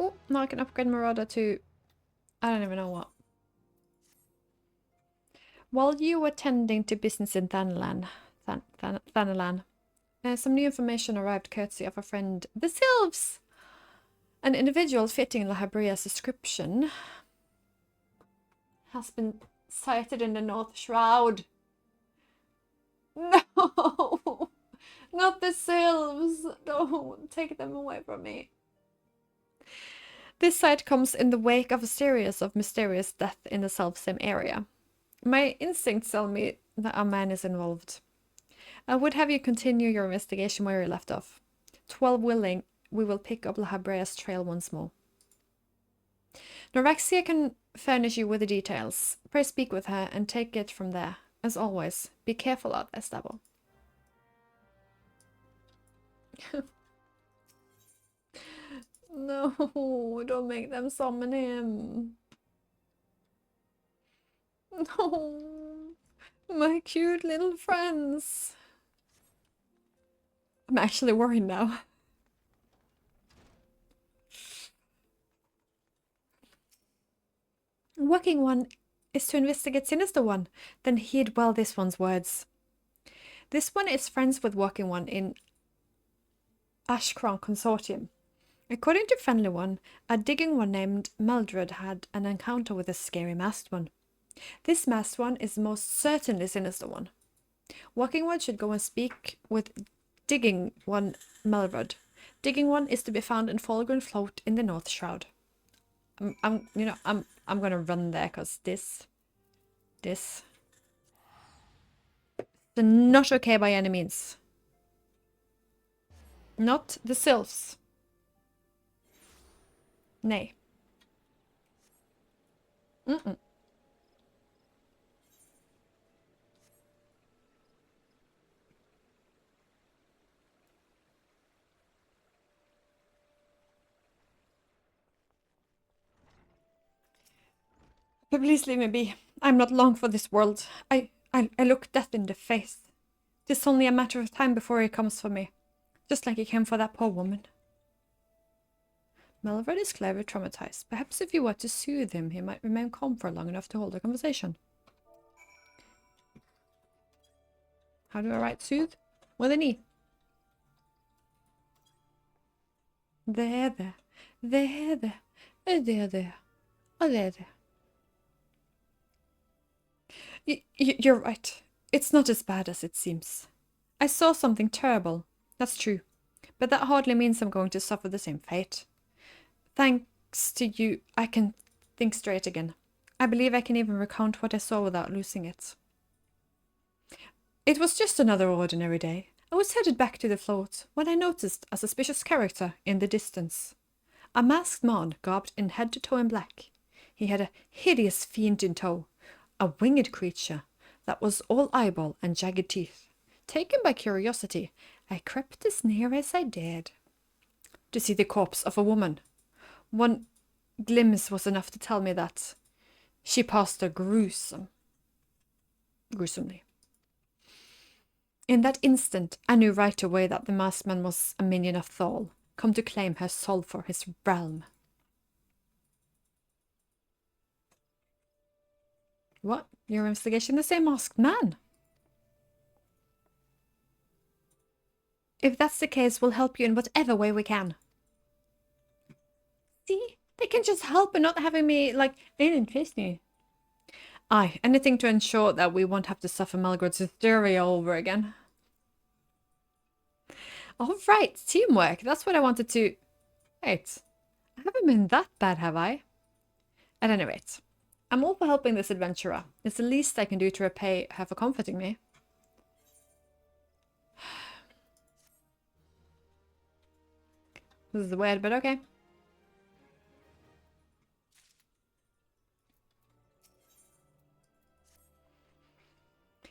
Oh, now I can upgrade Marauder to... I don't even know what. While you were tending to business in Thanalan, some new information arrived courtesy of a friend, the Sylphs! An individual fitting Lahabrea's description has been sighted in the North Shroud. No! Not the Sylphs! Don't take them away from me. This sight comes in the wake of a series of mysterious deaths in the self-same area. My instincts tell me that a man is involved. I would have you continue your investigation where you left off. 12 willing, we will pick up Lahabrea's trail once more. Noraxia can furnish you with the details. Pray speak with her and take it from there. As always, be careful out there, Stable. No, don't make them summon him. No, my cute little friends. I'm actually worried now. Working One is to investigate Sinister One, then heed well this one's words. This one is friends with Working One in Ashcron Consortium. According to Friendly One, a digging one named Meldred had an encounter with a scary masked one. This masked one is most certainly Sinister One. Working One should go and speak with Digging One Meldred. Digging One is to be found in Fulgrim Float in the North Shroud. I'm gonna run there because this is not okay by any means. Not the Sylphs. Nay. But please leave me be. I'm not long for this world. I look death in the face. 'Tis only a matter of time before he comes for me. Just like he came for that poor woman. Melvred is clearly traumatized. Perhaps if you were to soothe him, he might remain calm for long enough to hold a conversation. How do I write soothe? With an E. There. You're right. It's not as bad as it seems. I saw something terrible. That's true. But that hardly means I'm going to suffer the same fate. Thanks to you, I can think straight again. I believe I can even recount what I saw without losing it. It was just another ordinary day. I was headed back to the float when I noticed a suspicious character in the distance. A masked man garbed in head to toe in black. He had a hideous fiend in tow, a winged creature that was all eyeball and jagged teeth. Taken by curiosity, I crept as near as I dared. To see the corpse of a woman. One glimpse was enough to tell me that she passed her gruesomely. In that instant, I knew right away that the masked man was a minion of Thal, come to claim her soul for his realm. What? Your investigation? The same masked man? If that's the case, we'll help you in whatever way we can. See? They can just help and not having me, like, interest me. Aye, anything to ensure that we won't have to suffer Melgrod's hysteria over again. Alright, teamwork. That's what I wanted to... Wait. I haven't been that bad, have I? At any rate, I'm all for helping this adventurer. It's the least I can do to repay her for comforting me. This is weird, but okay.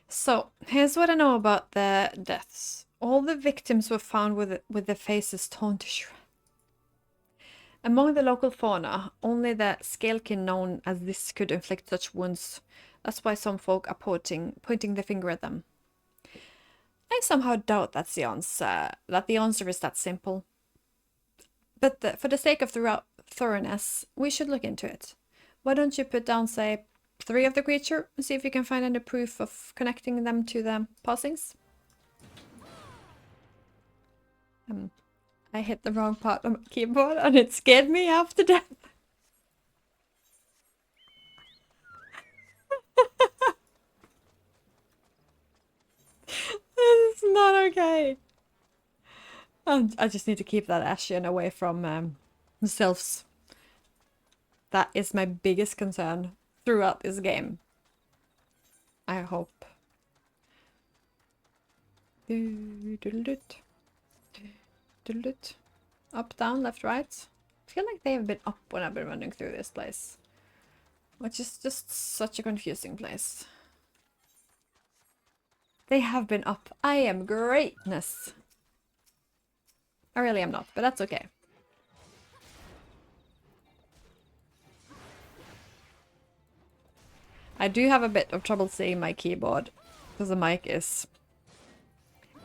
So, here's what I know about the deaths. All the victims were found with their faces torn to shreds. Among the local fauna, only the scalekin known as this could inflict such wounds. That's why some folk are pointing the finger at them. I somehow doubt that's the answer, that the answer is that simple. But for the sake of thoroughness, we should look into it. Why don't you put down, say, 3 of the creature, and see if you can find any proof of connecting them to the passings? I hit the wrong part on my keyboard and it scared me half to death. This is not okay. I just need to keep that Ascian away from sylphs. That is my biggest concern throughout this game. I hope. Up, down, left, right. I feel like they have been up when I've been running through this place. Which is just such a confusing place. They have been up. I am greatness. I really am not, but that's okay. I do have a bit of trouble seeing my keyboard because the mic is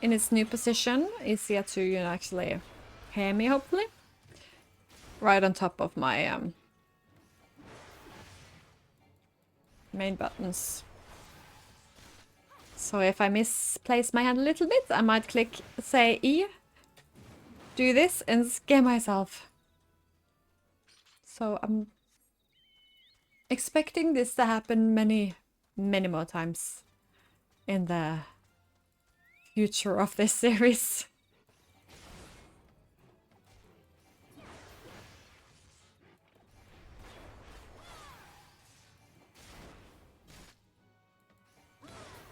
in its new position. Easier to actually hear me, hopefully. Right on top of my main buttons. So if I misplace my hand a little bit, I might click, say, E, do this, and scare myself. So I'm expecting this to happen many, many more times in the future of this series.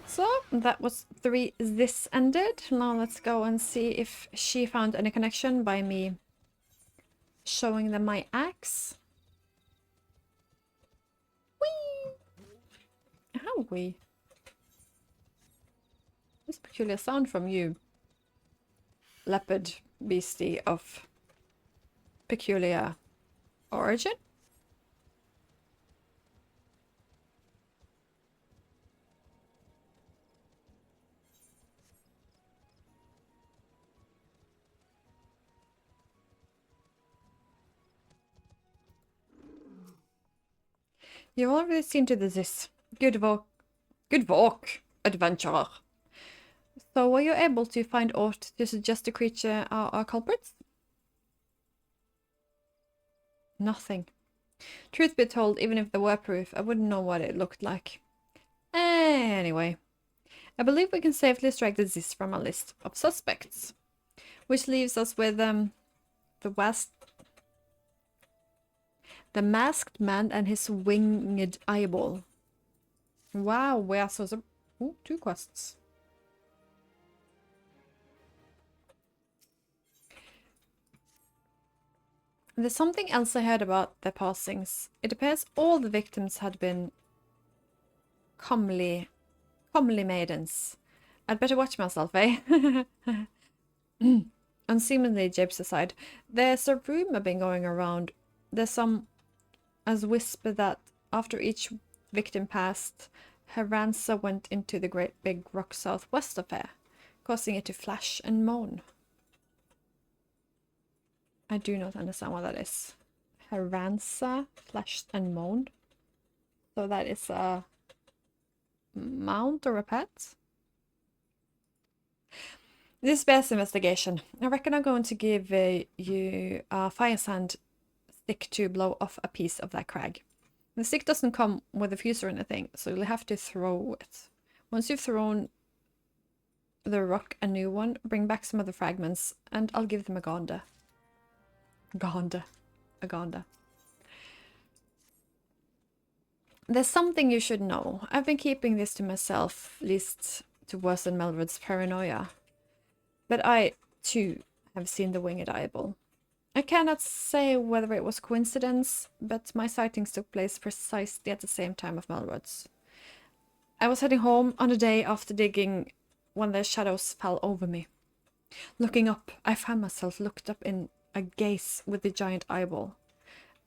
So that was 3 this ended. Now let's go and see if she found any connection by me showing them my axe. Whee! How we? This peculiar sound from you, leopard beastie of peculiar origin. You've already seen to this. Good walk, adventurer. So were you able to find aught to suggest the creature are culprits? Nothing. Truth be told, even if there were proof, I wouldn't know what it looked like. Anyway, I believe we can safely strike the Ziz from our list of suspects. Which leaves us with the masked man and his winged eyeball. Wow, we are so... Ooh, 2 quests. There's something else I heard about the passings. It appears all the victims had been comely maidens. I'd better watch myself, eh? Unseemly japes aside, there's a rumor been going around. There's some as whisper that after each victim passed, her ransa went into the great big rock southwest of her, causing it to flash and moan. I do not understand what that is. Her ransa flashed and moaned. So that is a mount or a pet? This bears investigation. I reckon I'm going to give you a fire sand stick to blow off a piece of that crag. The stick doesn't come with a fuse or anything, so you'll have to throw it. Once you've thrown the rock a new one, bring back some of the fragments, and I'll give them a gonda. A gonda. There's something you should know. I've been keeping this to myself, least to worsen Melred's paranoia. But I, too, have seen the winged eyeball. I cannot say whether it was coincidence, but my sightings took place precisely at the same time of Melred's. I was heading home on the day after digging when the shadows fell over me. Looking up, I found myself looked up in a gaze with the giant eyeball.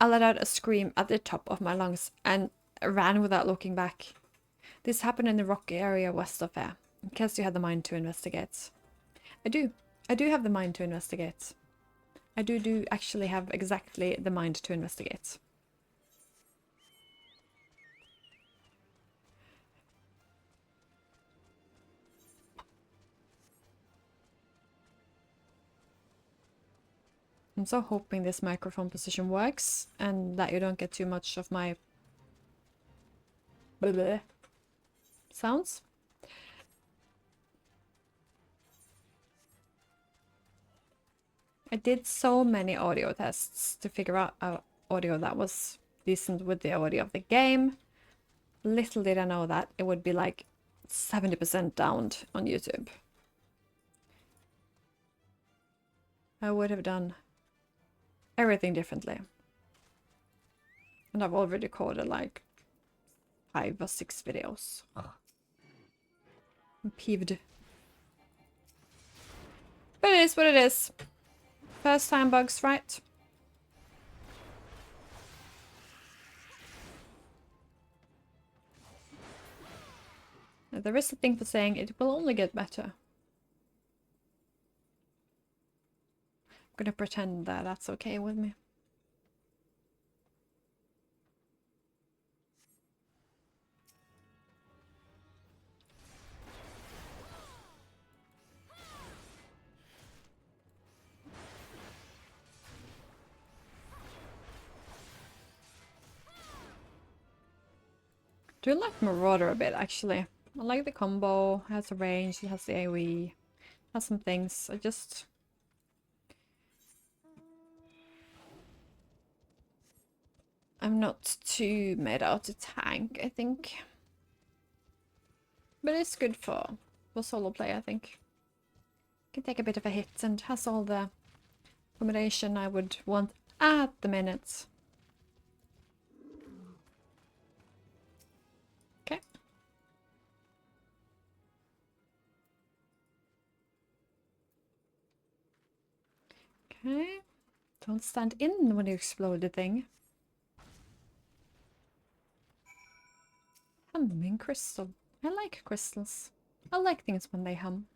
I let out a scream at the top of my lungs and ran without looking back. This happened in the rocky area west of here, in case you had the mind to investigate. I do. I do have the mind to investigate. I do actually have exactly the mind to investigate. I'm so hoping this microphone position works and that you don't get too much of my bleh sounds. I did so many audio tests to figure out audio that was decent with the audio of the game. Little did I know that it would be like 70% downed on YouTube. I would have done everything differently. And I've already recorded like 5 or 6 videos. I'm peeved. But it is what it is. First time bugs, right? There is a thing for saying it will only get better. I'm gonna pretend that that's okay with me. I do like Marauder a bit, actually. I like the combo, it has a range, it has the AoE, has some things. I'm not too made out to tank, I think. But it's good for solo play, I think. Can take a bit of a hit and has all the accommodation I would want at the minute. Okay. Okay. Don't stand in when you explode the thing. Humming crystal. I like crystals. I like things when they hum.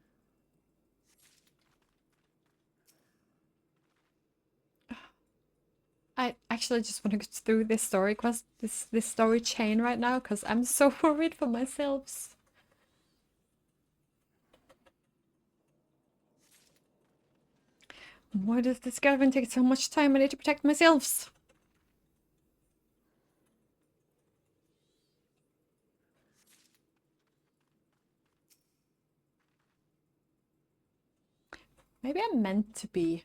I actually just want to go through this story quest, this story chain right now, because I'm so worried for myself. Why does this caravan take so much time? I need to protect myself. Maybe I'm meant to be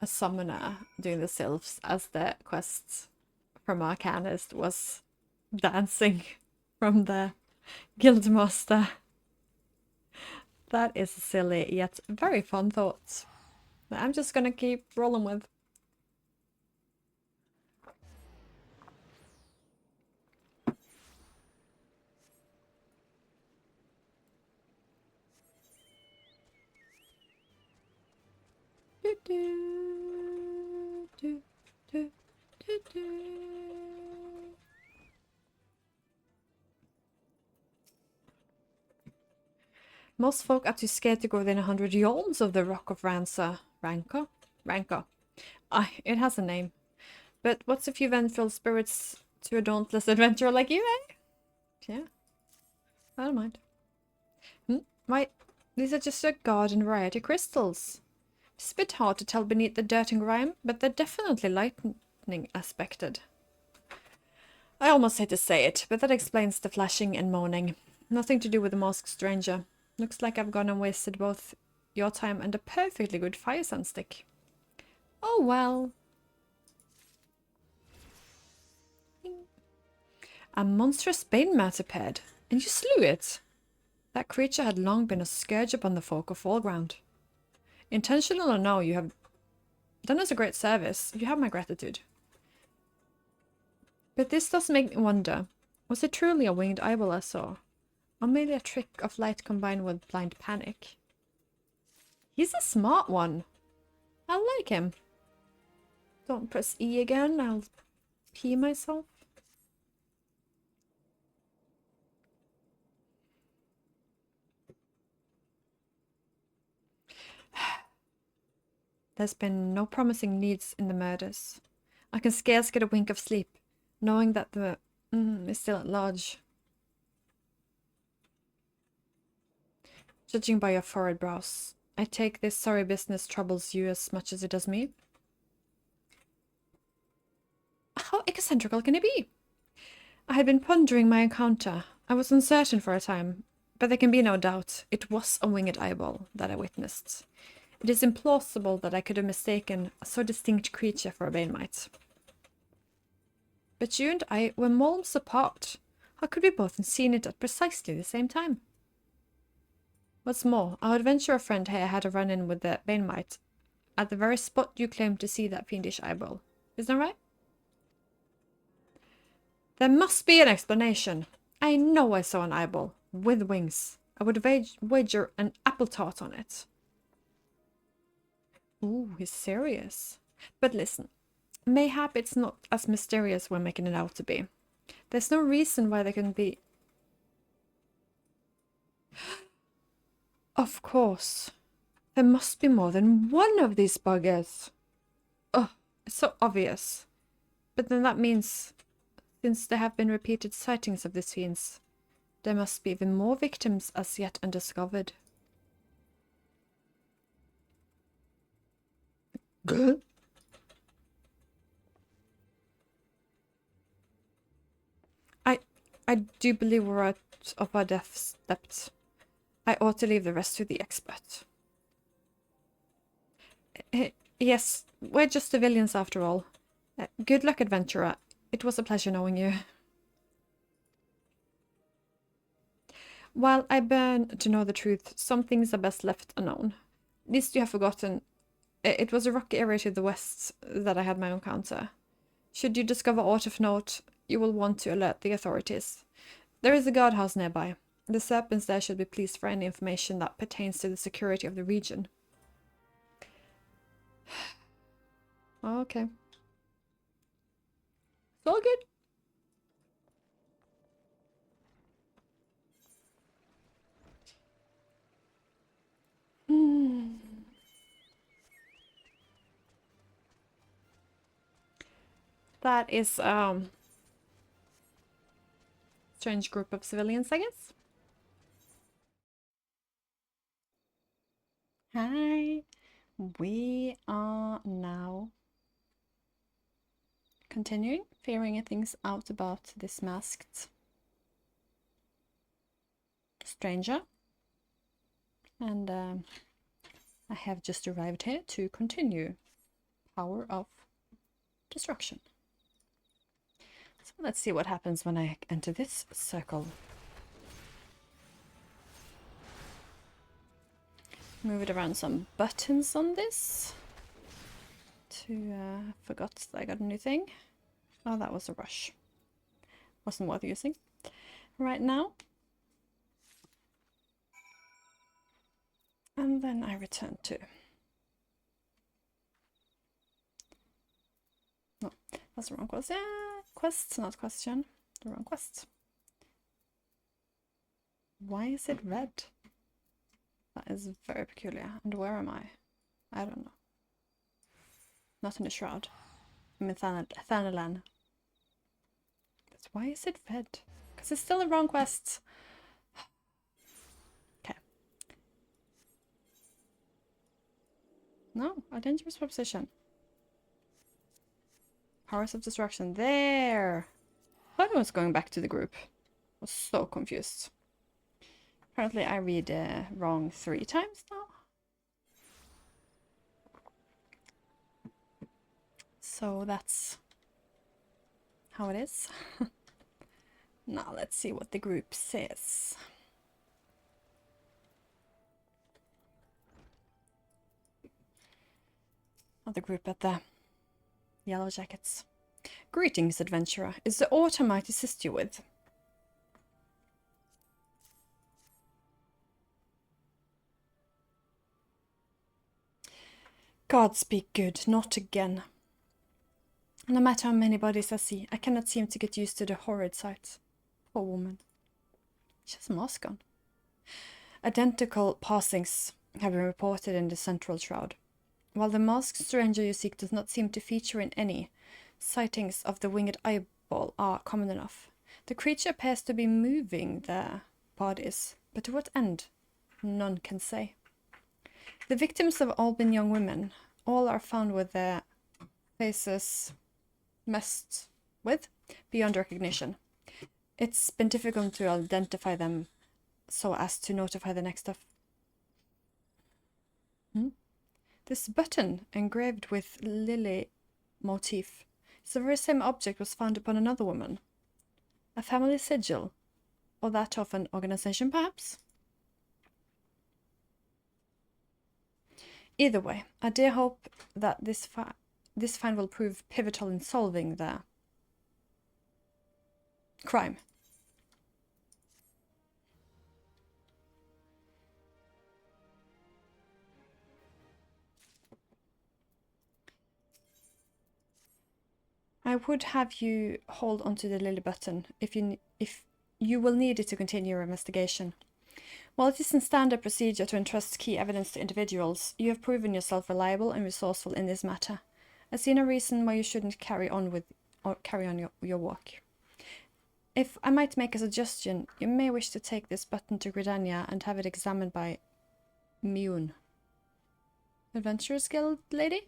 a summoner doing the sylphs, as the quest from Arcanist was dancing from the guildmaster. That is a silly yet very fun thought that I'm just gonna keep rolling with. Do, do, do, do, do, do. Most folk are too scared to go within 100 yalms of the Rock of Ransa. Ranka? Ranka. It has a name. But what's a few vengeful spirits to a dauntless adventurer like you, eh? Yeah. I don't mind. Why, these are just a garden variety crystals. It's a bit hard to tell beneath the dirt and grime, but they're definitely lightning aspected. I almost hate to say it, but that explains the flashing and moaning. Nothing to do with the masked stranger. Looks like I've gone and wasted both your time and a perfectly good fire sun stick. Oh well. A monstrous bane mat appeared, and you slew it. That creature had long been a scourge upon the folk of Fallground. Intentional or no, you have done us a great service. You have my gratitude. But this does make me wonder, was it truly a winged eyeball I saw? Or maybe a trick of light combined with blind panic? He's a smart one. I like him. Don't press E again, I'll pee myself. There's been no promising leads in the murders. I can scarce get a wink of sleep, knowing that the is still at large. Judging by your furrowed brows, I take this sorry business troubles you as much as it does me. How eccentrical can it be? I had been pondering my encounter. I was uncertain for a time, but there can be no doubt it was a winged eyeball that I witnessed. It is implausible that I could have mistaken a so distinct creature for a banemite. But you and I were molds apart. How could we both have seen it at precisely the same time? What's more, our adventurer friend here had a run-in with the banemite at the very spot you claimed to see that fiendish eyeball. Isn't that right? There must be an explanation. I know I saw an eyeball with wings. I would wager an apple tart on it. Ooh, he's serious. But listen, mayhap it's not as mysterious we're making it out to be. There's no reason why there couldn't be... Of course. There must be more than one of these buggers. Oh, it's so obvious. But then that means, since there have been repeated sightings of these fiends, there must be even more victims as yet undiscovered. Good. I do believe we're out of our death's depths. I ought to leave the rest to the expert. Yes, we're just civilians after all. Good luck, adventurer. It was a pleasure knowing you. While I burn to know the truth, some things are best left unknown. Least you have forgotten, it was a rocky area to the west that I had my encounter. Should you discover aught of note, you will want to alert the authorities. There is a guardhouse nearby. The serpents there should be pleased for any information that pertains to the security of the region. Okay. It's all good. That is strange group of civilians, I guess. Hi. We are now continuing figuring things out about this masked stranger. And I have just arrived here to continue Power of Destruction. So let's see what happens when I enter this circle. Move it around some buttons on this. Forgot that I got a new thing. Oh, that was a rush. Wasn't worth using. Right now. And then I return to... No, that's the wrong quest. Yeah, quest, not question. The wrong quest. Why is it red? That is very peculiar. And where am I? I don't know. Not in the shroud. I'm in Thanalan. But why is it red? Because it's still the wrong quest. Okay. No, a dangerous proposition. Powers of Destruction. There! I thought I was going back to the group. I was so confused. Apparently I read wrong 3 times now. So that's how it is. Now let's see what the group says. Other group at the Yellow Jackets. Greetings, adventurer. Is there aught I might assist you with? God speak good, not again. No matter how many bodies I see, I cannot seem to get used to the horrid sight. Poor woman. She has a mask on. Identical passings have been reported in the central shroud. While the masked stranger you seek does not seem to feature in any, sightings of the winged eyeball are common enough. The creature appears to be moving their bodies, but to what end? None can say. The victims have all been young women. All are found with their faces messed with beyond recognition. It's been difficult to identify them so as to notify the next of. This button engraved with lily motif is the very same object was found upon another woman. A family sigil, or that of an organization perhaps? Either way, I dare hope that this find will prove pivotal in solving the crime. I would have you hold onto the lily button if you will need it to continue your investigation. While it isn't standard procedure to entrust key evidence to individuals, you have proven yourself reliable and resourceful in this matter. I see no reason why you shouldn't carry on your work. If I might make a suggestion, you may wish to take this button to Gridania and have it examined by Mune. Adventurers Guild lady?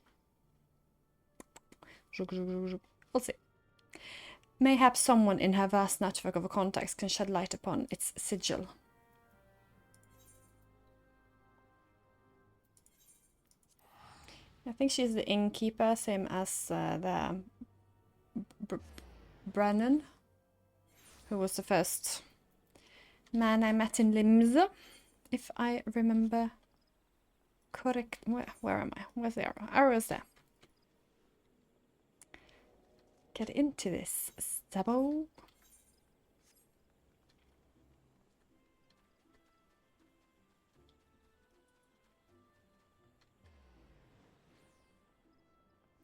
We'll see. Mayhap someone in her vast network of contacts can shed light upon its sigil. I think she's the innkeeper, same as the Brennan, who was the first man I met in Limsa, if I remember correct. Where am I? Where's the arrow? Arrow's there. Get into this, Stubbo.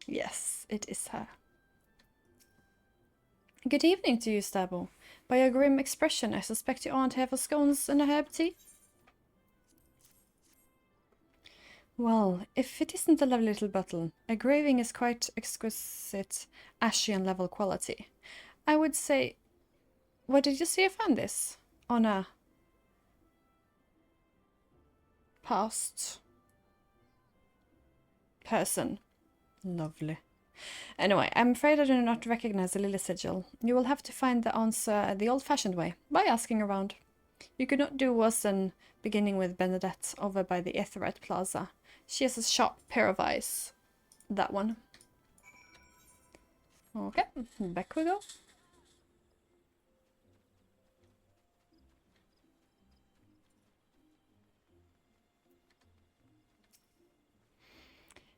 Yes, it is her. Good evening to you, Stabbo. By your grim expression, I suspect you aren't here for scones and a herb tea. Well, if it isn't a lovely little bottle, engraving is quite exquisite Ascian level quality. I would say, where did you see you found this? On a past person. Lovely. Anyway, I'm afraid I do not recognize the lily sigil. You will have to find the answer the old-fashioned way, by asking around. You could not do worse than beginning with Benedette over by the Etherite Plaza. She has a sharp pair of eyes. That one. Okay, back we go.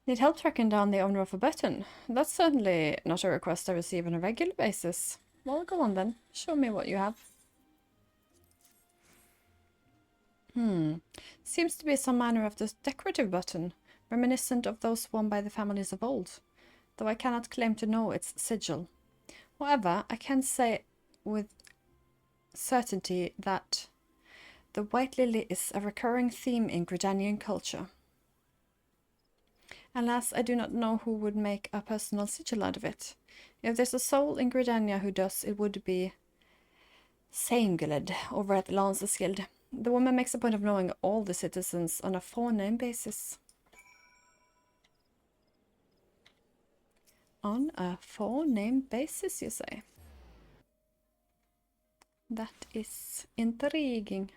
Need help tracking down the owner of a button? That's certainly not a request I receive on a regular basis. Well, go on then. Show me what you have. Seems to be some manner of this decorative button, reminiscent of those worn by the families of old, though I cannot claim to know its sigil. However, I can say with certainty that the white lily is a recurring theme in Gridanian culture. Alas, I do not know who would make a personal sigil out of it. If there's a soul in Gridania who does, it would be Saingled over at the Lancers Guild. The woman makes a point of knowing all the citizens on a forename basis. On a forename basis, you say? That is intriguing.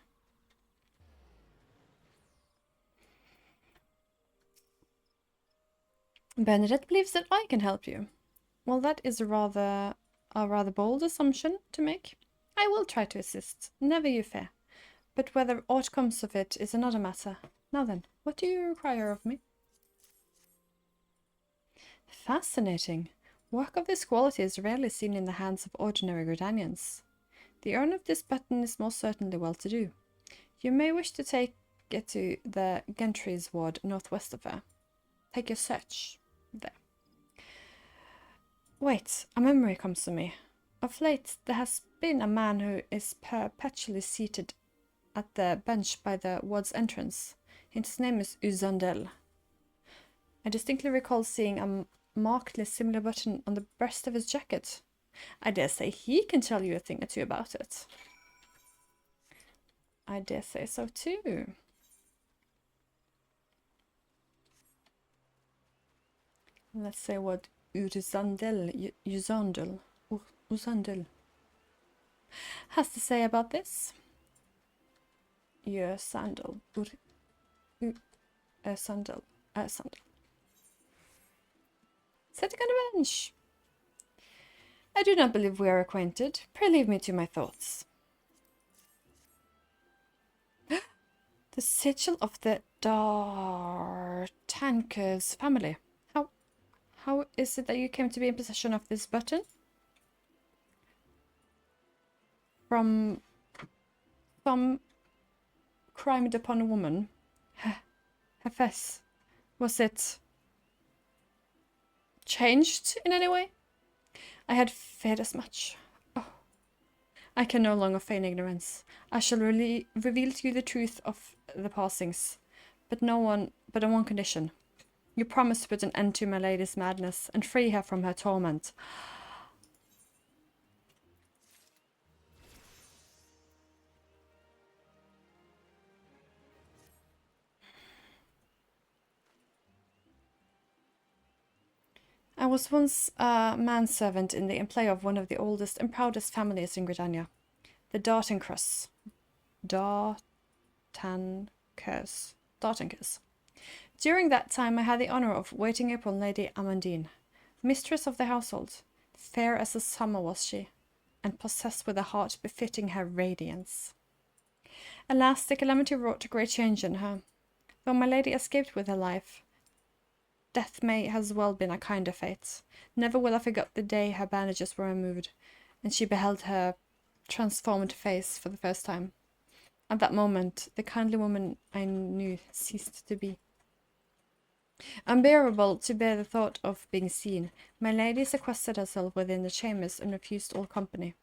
Benedette believes that I can help you. Well, that is a rather bold assumption to make. I will try to assist, never you fear. But whether aught comes of it is another matter. Now then, what do you require of me? Fascinating. Work of this quality is rarely seen in the hands of ordinary Gridanians. The owner of this button is most certainly well-to-do. You may wish to take it to the Gentry's ward northwest of her. Take your search there. Wait, a memory comes to me. Of late, there has been a man who is perpetually seated at the bench by the ward's entrance. His name is Uzandel. I distinctly recall seeing a markedly similar button on the breast of his jacket. I dare say he can tell you a thing or two about it. I dare say so too. Let's say what Uzandel has to say about this. Your sandal. Sandal. Sitting on a bench. I do not believe we are acquainted. Pray leave me to my thoughts. The sigil of the D'Artancres family. How is it that you came to be in possession of this button? From some crime upon a woman. Her face. Was it changed in any way? I had feared as much. Oh, I can no longer feign ignorance. I shall reveal to you the truth of the passings, but on one condition. You promise to put an end to my lady's madness and free her from her torment. I was once a manservant in the employ of one of the oldest and proudest families in Gridania, the D'Artancres. D'Artancres. During that time I had the honour of waiting upon Lady Amandine, mistress of the household. Fair as the summer was she, and possessed with a heart befitting her radiance. Alas, the calamity wrought a great change in her. Though my lady escaped with her life, death may has well been a kinder fate. Never will I forget the day her bandages were removed, and she beheld her transformed face for the first time. At that moment, the kindly woman I knew ceased to be. Unbearable to bear the thought of being seen, my lady sequestered herself within the chambers and refused all company.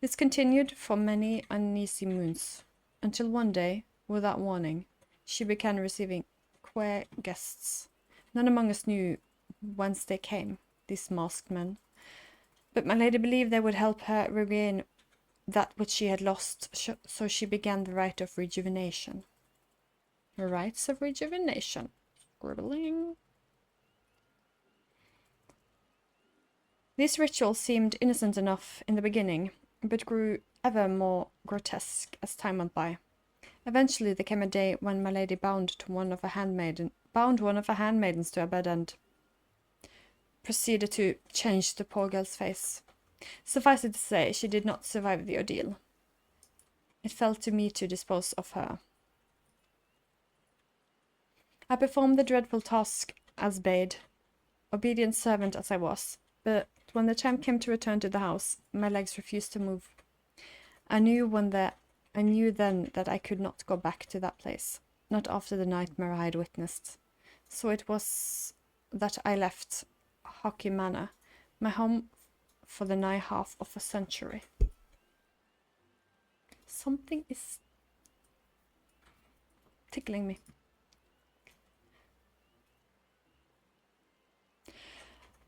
This continued for many uneasy moons, until one day, without warning, she began receiving queer guests. None among us knew whence they came, these masked men, but my lady believed they would help her regain that which she had lost, so she began the rite of rejuvenation. The rites of rejuvenation. Scribbling. This ritual seemed innocent enough in the beginning, but grew ever more grotesque as time went by. Eventually there came a day when my lady bound one of her handmaidens to her bed and proceeded to change the poor girl's face. Suffice it to say, she did not survive the ordeal. It fell to me to dispose of her. I performed the dreadful task as bade, obedient servant as I was, but when the time came to return to the house, my legs refused to move. I knew then that I could not go back to that place, not after the nightmare I had witnessed. So it was that I left Haukke Manor, my home for the nigh half of a century. Something is tickling me.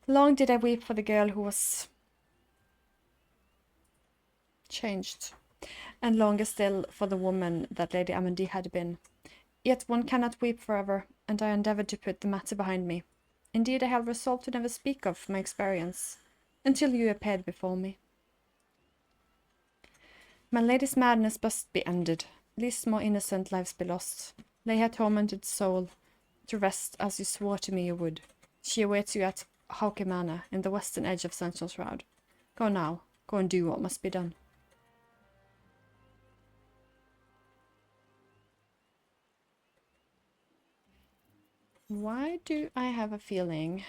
Long did I weep for the girl who was changed, and longer still for the woman that Lady Amandine had been. Yet one cannot weep forever, and I endeavoured to put the matter behind me. Indeed, I had resolved to never speak of my experience, until you appeared before me. My lady's madness must be ended, lest more innocent lives be lost. Lay her tormented soul to rest as you swore to me you would. She awaits you at Haukke Manor, in the western edge of Central Shroud. Go now, go and do what must be done. Why do I have a feeling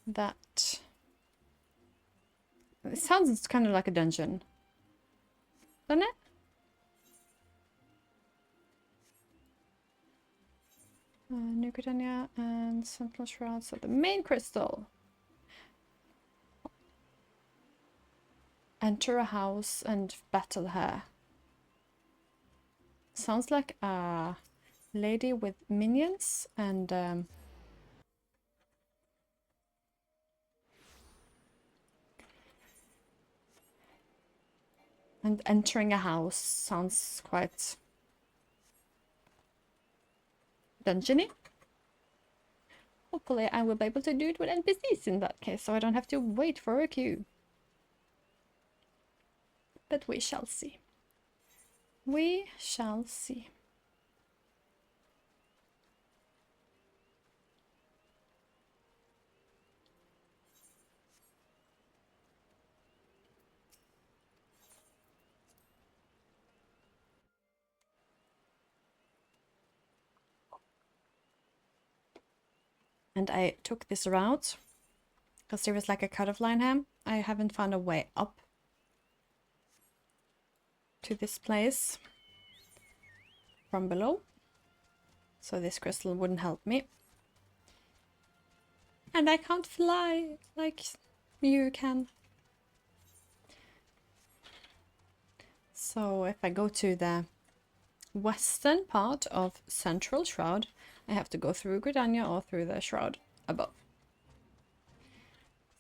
that it sounds kind of like a dungeon, doesn't it? New Britannia and Central Shrouds of the main crystal. Enter a house and battle her. Sounds like a lady with minions and entering a house sounds quite dungeony. Hopefully I will be able to do it with NPCs in that case, so I don't have to wait for a queue. But we shall see. We shall see. And I took this route because there was like a cut-off line here. I haven't found a way up to this place from below, so this crystal wouldn't help me. And I can't fly like you can. So if I go to the western part of Central Shroud, I have to go through Gridania or through the shroud above.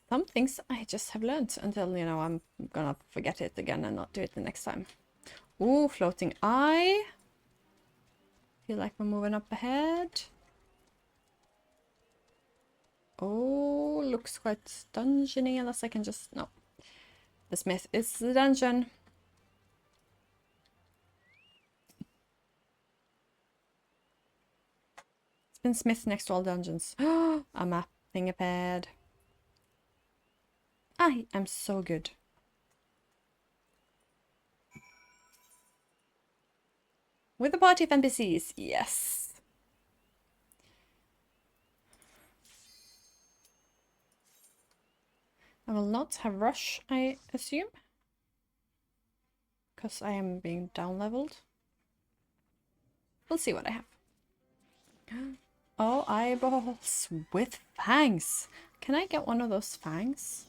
Some things I just have learned until, you know, I'm gonna forget it again and not do it the next time. Ooh, floating eye. Feel like we're moving up ahead. Oh, looks quite dungeony unless I can just... No. The smith is the dungeon. It's been smith next to all dungeons. A map thing appeared. I am so good. With a party of NPCs, yes. I will not have rush, I assume. Because I am being down leveled. We'll see what I have. Oh, eyeballs with fangs. Can I get one of those fangs?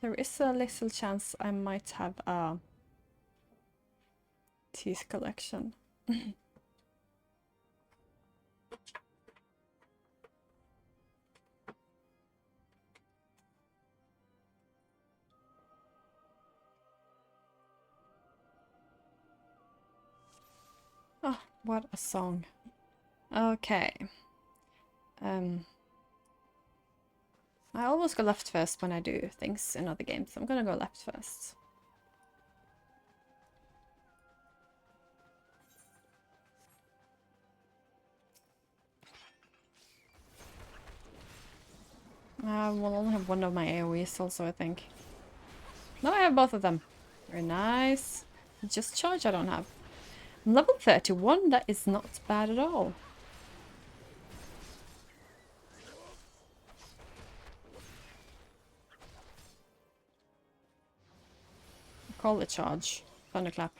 There is a little chance I might have a teeth collection. Oh, what a song. Okay. I always go left first when I do things in other games. I'm gonna go left first. I will only have one of my AoEs also, I think. No, I have both of them. Very nice. Just charge I don't have. I'm level 31, that is not bad at all. Call it charge. Thunderclap.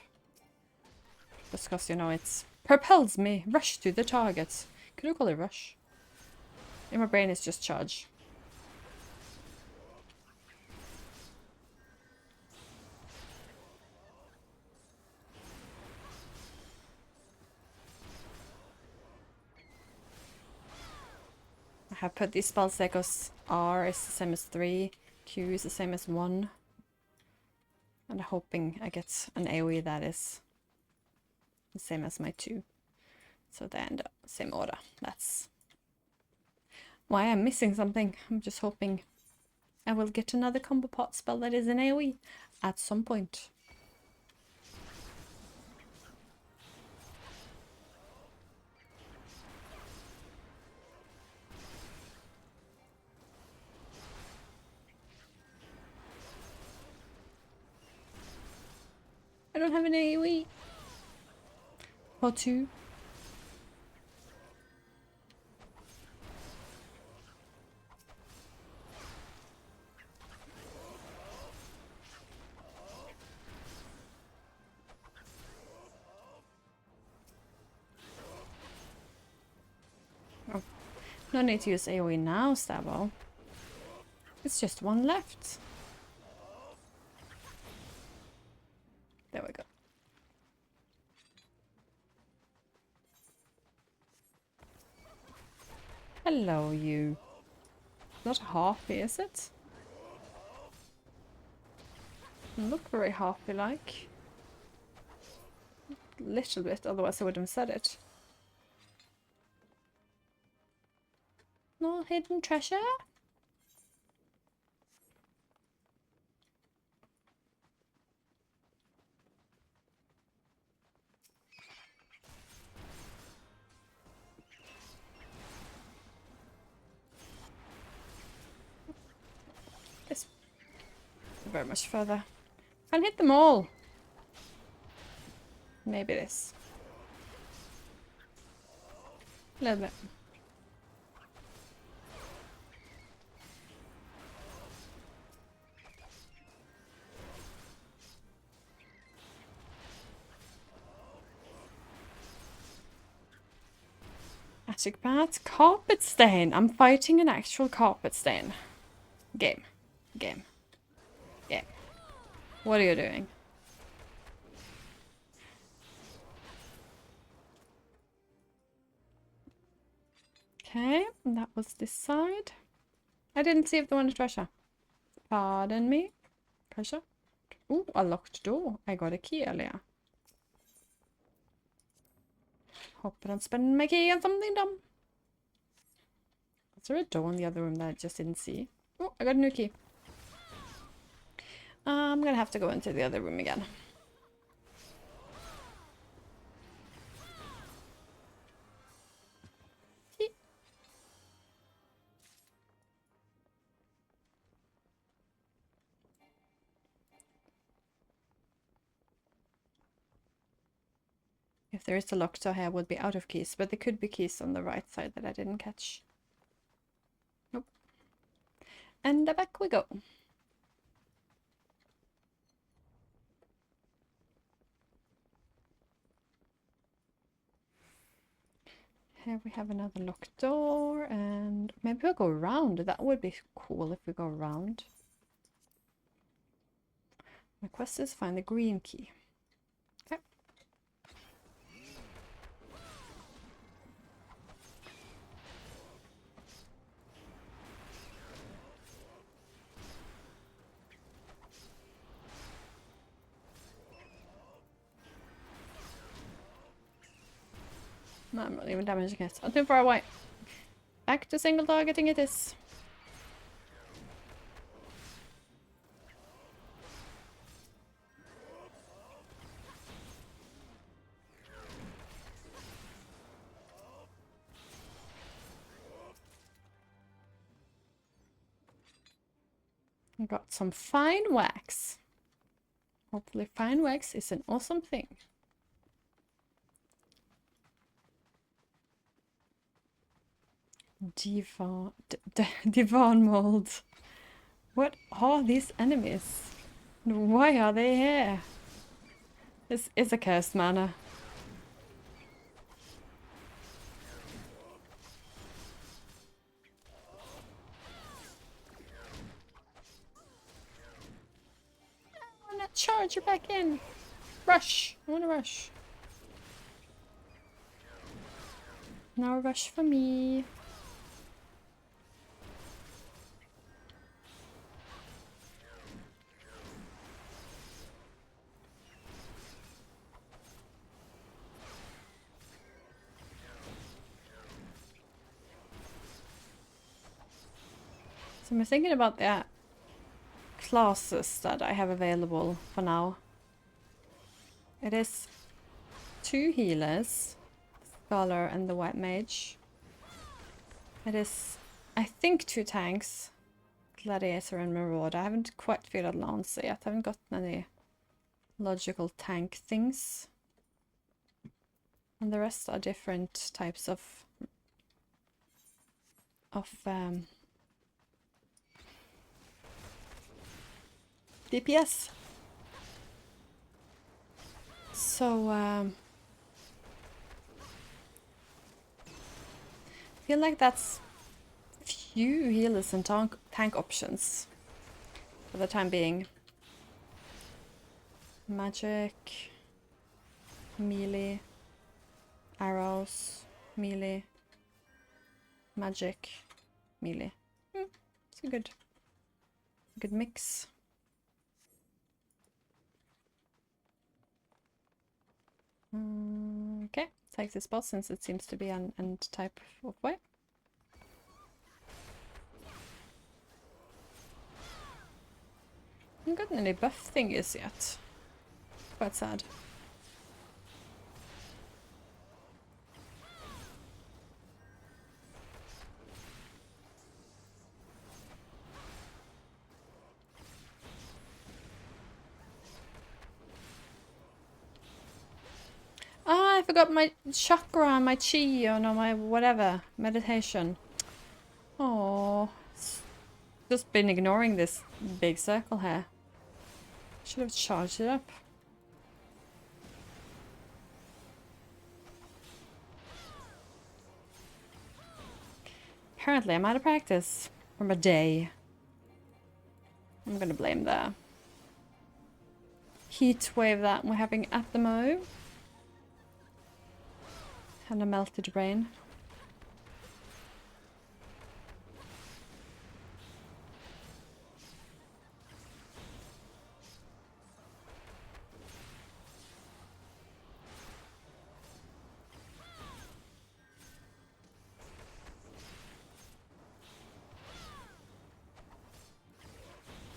Just because, you know, it propels me. Rush to the target. Could you call it rush? In my brain it's just charge. I have put these spells there because R is the same as 3, Q is the same as 1. And I'm hoping I get an AoE that is the same as my 2. So they end up same order. That's why I'm missing something. I'm just hoping I will get another combo pot spell that is an AoE at some point. I don't have an AoE. Or two. Oh. No need to use AoE now, Stabo. It's just one left. There we go. Hello, you. Not a harpy, is it? Doesn't look very harpy-like. A little bit, otherwise I wouldn't have said it. No hidden treasure? It's very much further. Can't hit them all. Maybe this. A little bit. Attic bat. Carpet stain. I'm fighting an actual carpet stain. Game. Game. Game. What are you doing? Okay, that was this side. I didn't see if they wanted treasure. Pardon me. Treasure? Ooh, a locked door. I got a key earlier. Hope I don't spend my key on something dumb. Is there a door in the other room that I just didn't see? Oh, I got a new key. I'm gonna have to go into the other room again. If there is a locked door here, I would be out of keys, but there could be keys on the right side that I didn't catch. Nope. And back we go. Here we have another locked door, and maybe we'll go around. That would be cool if we go around. My quest is find the green key. Okay. No, I'm not even damaging it. I'm too far away. Back to single targeting it is. I got some fine wax. Hopefully fine wax is an awesome thing. Divan mold. What are these enemies? Why are they here? This is a cursed manor. I want to charge her back in. Rush. I want to rush. No rush for me. So I'm thinking about the classes that I have available for now. It is 2 healers, Scholar and the White Mage. It is, I think, 2 tanks, Gladiator and Marauder. I haven't quite figured out Lancer yet. I haven't gotten any logical tank things. And the rest are different types of DPS. So I feel like that's few healers and tank options for the time being. Magic, melee, arrows, melee, magic, melee. It's a good mix. Okay, take this boss since it seems to be an end type of way. I haven't gotten any buff thingies yet. Quite sad. Ah, I forgot my chakra, my chi, or no, my whatever, meditation. Oh, just been ignoring this big circle here. Should have charged it up. Apparently I'm out of practice from a day. I'm gonna blame the heat wave that we're having at the moment. And a melted rain.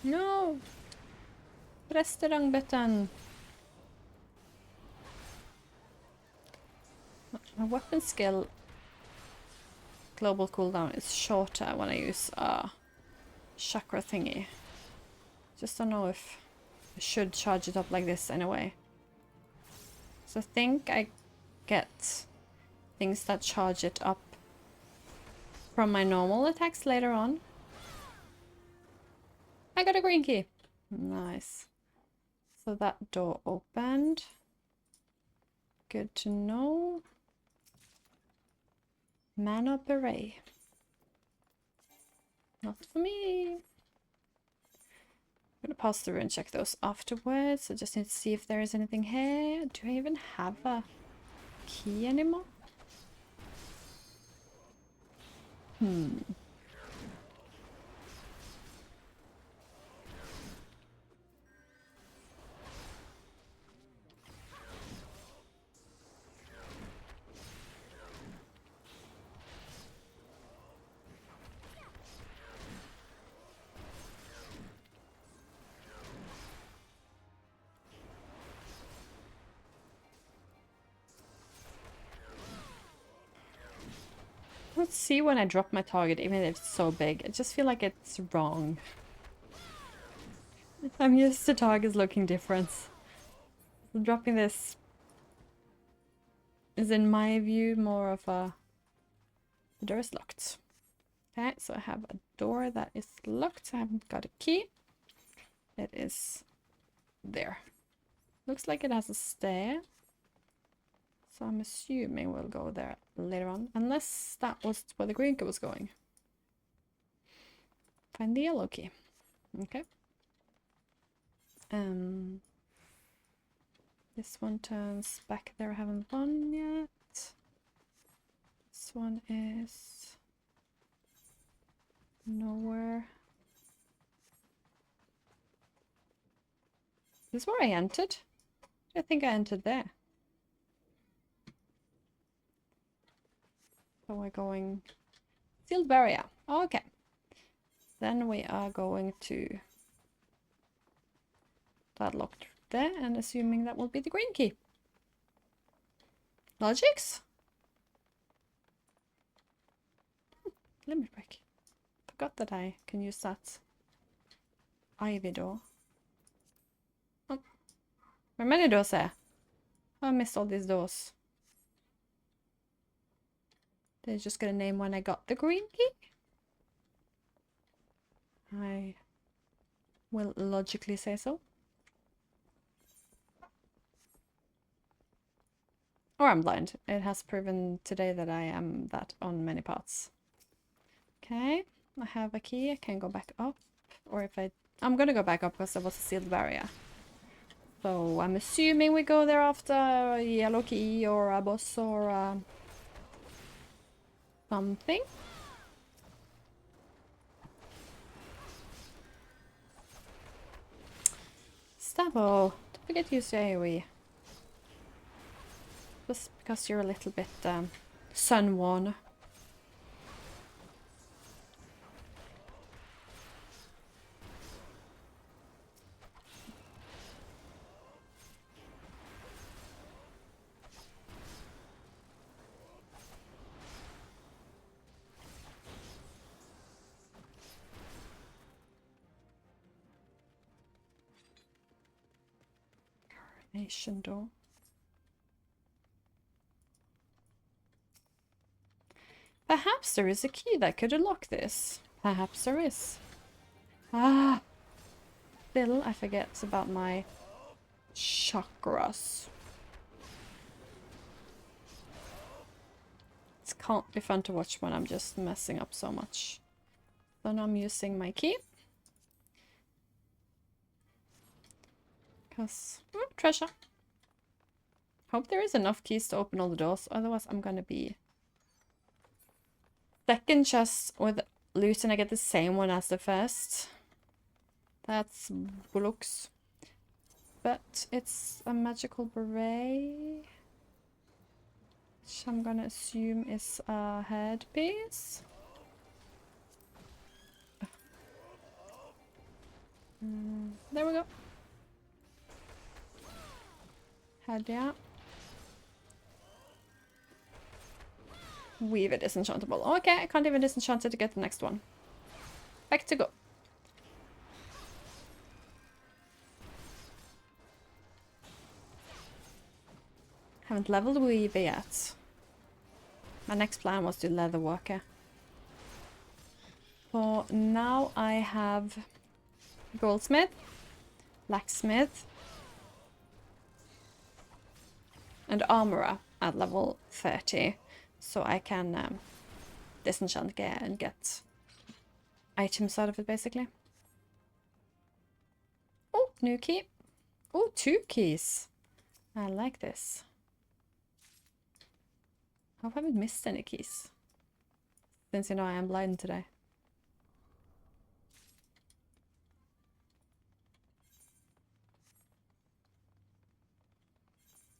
No! Press the wrong button. My weapon skill global cooldown is shorter when I use a chakra thingy. Just don't know if I should charge it up like this anyway. So I think I get things that charge it up from my normal attacks later on. I got a green key. Nice. So that door opened. Good to know. Mana beret. Not for me. I'm gonna pass through and check those afterwards. I just need to see if there is anything here. Do I even have a key anymore? Let's see when I drop my target, even if it's so big. I just feel like it's wrong. I'm used to targets looking different. Dropping this is, in my view, more of a... The door is locked. Okay, so I have a door that is locked. I haven't got a key. It is there. Looks like it has a stair. So I'm assuming we'll go there later on. Unless that was where the green key was going. Find the yellow key. Okay. This one turns back there. I haven't won yet. This one is nowhere. Is this where I entered? I think I entered there. So we're going sealed barrier. Okay. Then we are going to that locked there, and assuming that will be the green key. Logics? Limit break. Forgot that I can use that ivy door. Oh. There are many doors there. Oh, I missed all these doors. They're just gonna name when I got the green key. I will logically say so. Or I'm blind. It has proven today that I am that on many parts. Okay, I have a key. I can go back up. Or if I'm gonna go back up because there was a sealed barrier. So I'm assuming we go there after a yellow key or a boss or something. Stavo, don't forget to use your AoE. Just because you're a little bit sun-worn. Coronation door. Perhaps there is a key that could unlock this. Perhaps there is. Ah! Still, I forget about my chakras. It can't be fun to watch when I'm just messing up so much. So now I'm using my key. Because, treasure. Hope there is enough keys to open all the doors, otherwise I'm gonna be... Second chest with loot and I get the same one as the first. That's bullocks. But it's a magical beret. Which I'm gonna assume is a headpiece. There we go. Head, yeah. Weave it is enchantable. Okay, I can't even disenchant it to get the next one. Back to go. Haven't leveled Weaver yet. My next plan was to leather worker. For now I have goldsmith, blacksmith, and armorer at level 30. So I can disenchant and get items out of it, basically. Oh, new key. Oh, 2 keys. I like this. I hope I haven't missed any keys. Since, you know, I am blind today.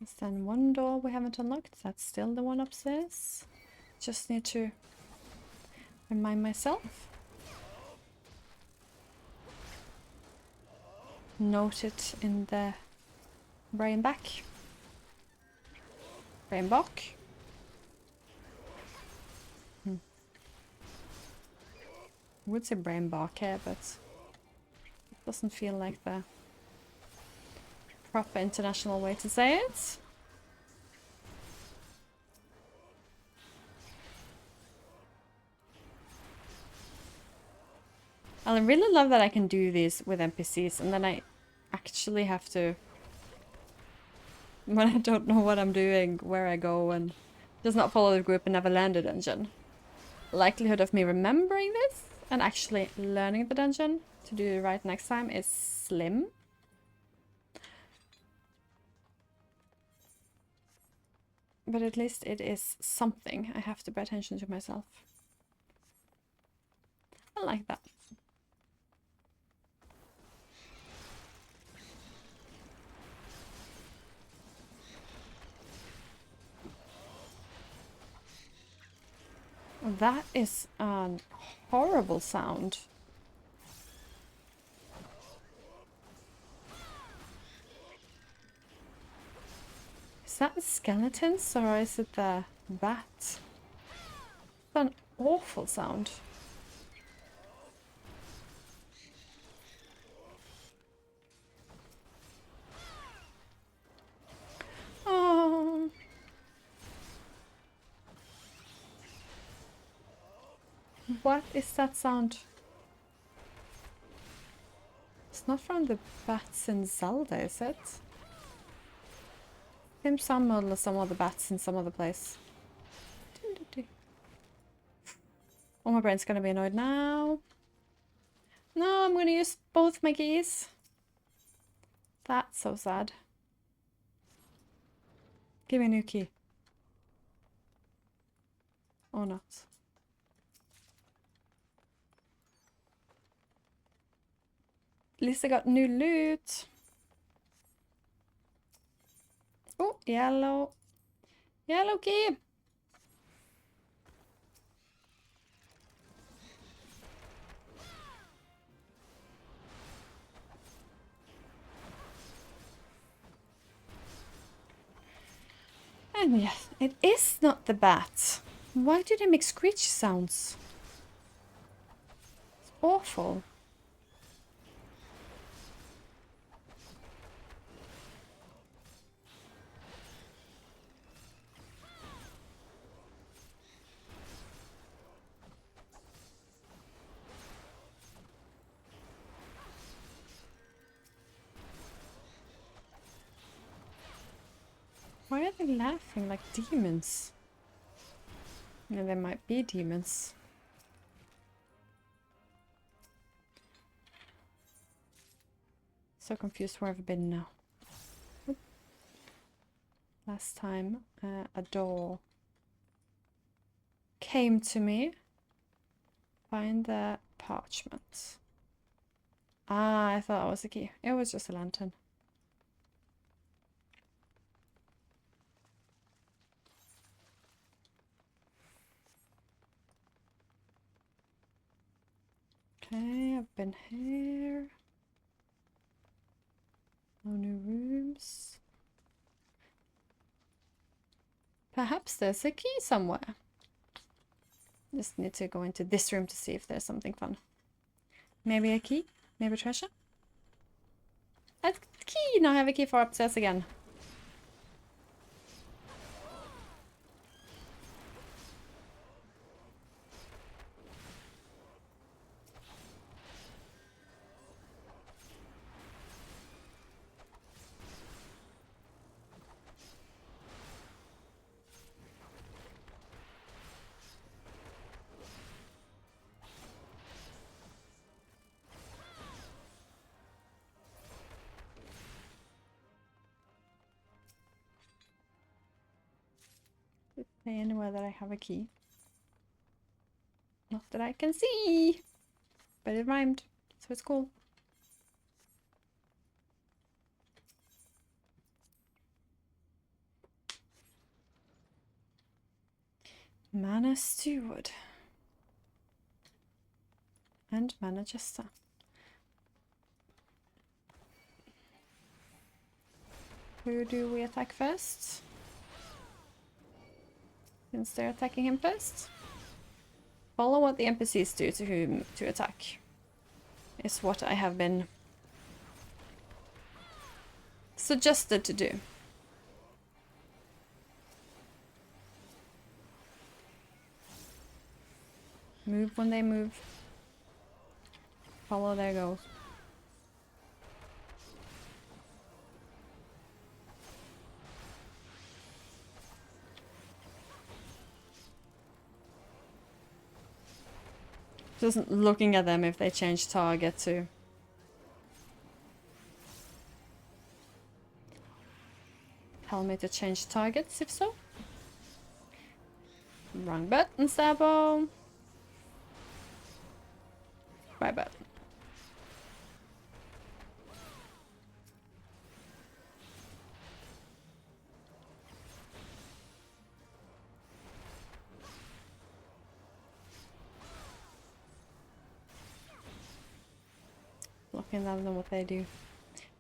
Is then one door we haven't unlocked. That's still the one upstairs. Just need to remind myself. Note it in the brain back. Brain back. I would say brain bark here, but it doesn't feel like the proper international way to say it. I really love that I can do these with NPCs, and then I actually have to, when I don't know what I'm doing, where I go, and does not follow the group and never land a dungeon. Likelihood of me remembering this and actually learning the dungeon to do it right next time is slim. But at least it is something I have to pay attention to myself. I like that. That is a horrible sound. Is that the skeletons or is it the bat? It's an awful sound. Oh. What is that sound? It's not from the bats in Zelda, is it? Seems some model some other bats in some other place. Oh, my brain's gonna be annoyed now. No, I'm gonna use both my keys. That's so sad. Give me a new key. Or not. At least I got new loot. Oh, yellow. Yellow key. And yes, it is not the bat. Why do they make screech sounds? It's awful. Why are they laughing like demons? Yeah, they might be demons. So confused where I've been now. Oop. Last time a door came to me. Find the parchment. Ah, I thought that was a key. It was just a lantern. Okay, I've been here. No new rooms. Perhaps there's a key somewhere. Just need to go into this room to see if there's something fun. Maybe a key? Maybe treasure? A key! Now I have a key for upstairs again. Anywhere that I have a key. Not that I can see, but it rhymed, so it's cool. Mana Steward. And Mana Jester. Who do we attack first? Since they're attacking him first. Follow what the NPCs do to whom to attack. Is what I have been suggested to do. Move when they move. Follow their goals. Just looking at them if they change target to. Tell me to change targets if so. Wrong button, Sabo. Right button. Looking at them what they do.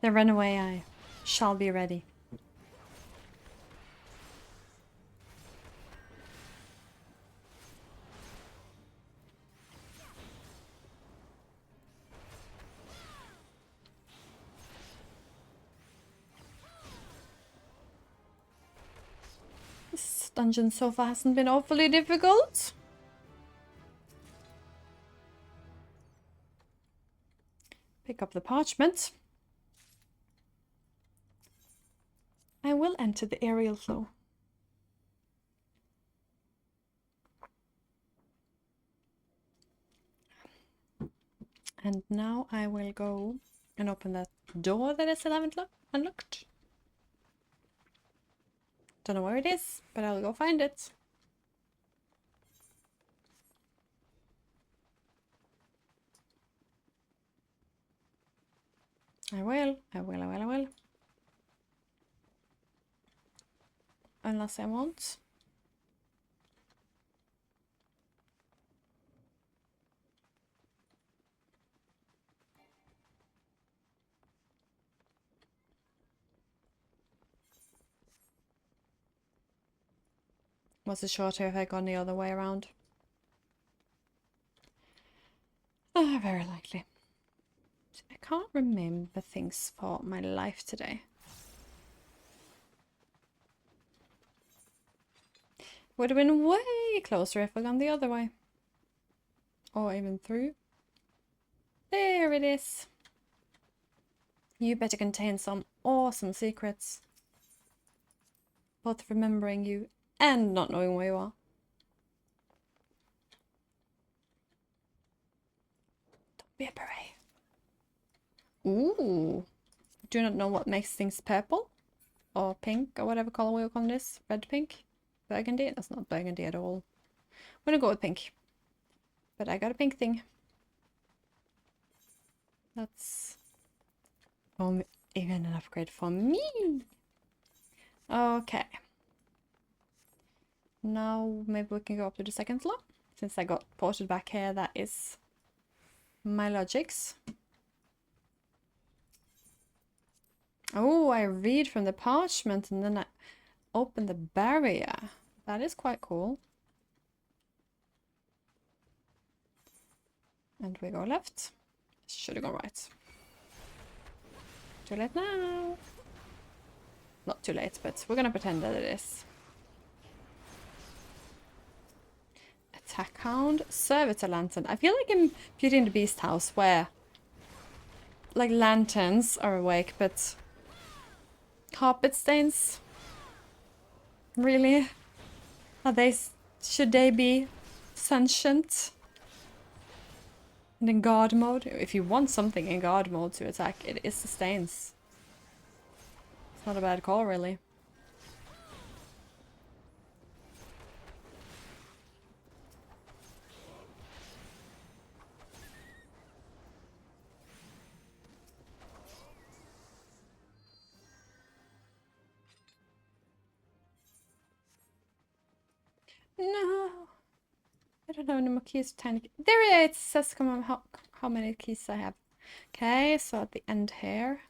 They run away, I shall be ready. This dungeon so far hasn't been awfully difficult. Pick up the parchment. I will enter the aerial flow. And now I will go and open that door that I still haven't unlocked. Don't know where it is, but I'll go find it. I will. Unless I won't. Was it shorter if I gone the other way around? Very likely. I can't remember things for my life today. Would have been way closer if I gone the other way. Or even through. There it is. You better contain some awesome secrets. Both remembering you and not knowing where you are. Don't be a beret. Ooh. Do not know what makes things purple. Or pink, or whatever color we'll call this. Red, pink. Burgundy? That's not burgundy at all. I'm gonna go with pink. But I got a pink thing. That's even an upgrade for me. Okay. Now maybe we can go up to the second floor. Since I got ported back here, that is my logics. Oh, I read from the parchment and then I open the barrier. That is quite cool. And we go left. Should have gone right. Too late now. Not too late, but we're gonna pretend that it is. Attack Hound, Servitor Lantern. I feel like in Beauty and the Beast house where like lanterns are awake, but carpet stains? Really? Are they, should they be sentient? And in guard mode? If you want something in guard mode to attack, it is the stains. It's not a bad call, really. No. I don't have any more keys. Tiny. There it is. It says how many keys I have. Okay, so at the end here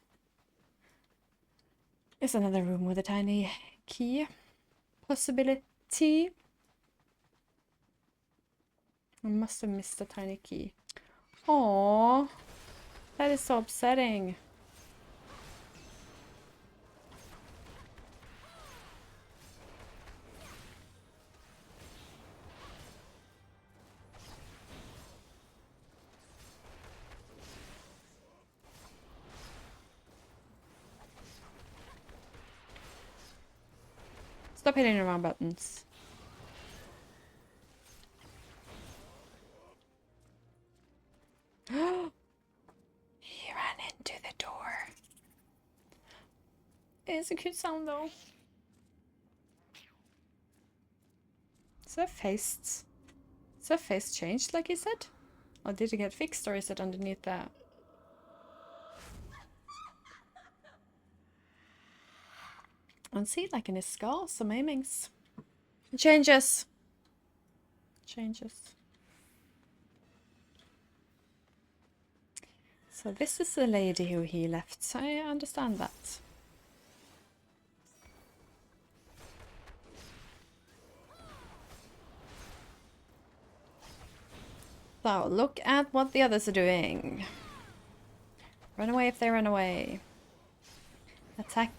is another room with a tiny key possibility. I must have missed a tiny key. Aww, that is so upsetting. Stop hitting the wrong buttons. He ran into the door. It's a cute sound though. Is her face changed like he said? Or did it get fixed, or is it underneath that? And see, like in his skull, some aimings. Changes. So this is the lady who he left. So I understand that. So look at what the others are doing. Run away if they run away. Attack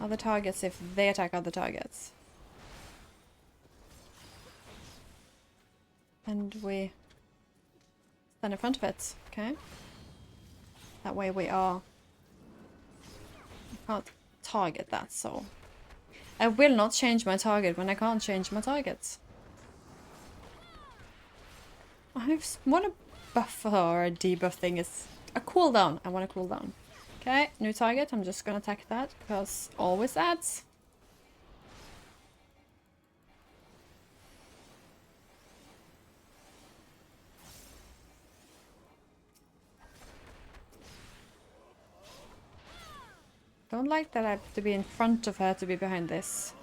other targets if they attack other targets. And we Stand in front of it. Okay. That way we are... I can't target that, so... I will not change my target when I can't change my targets. I want a buffer or a debuff thing. Is a cooldown. I want a cooldown. Okay, new target. I'm just gonna attack that because always adds. Don't like that I have to be in front of her to be behind this.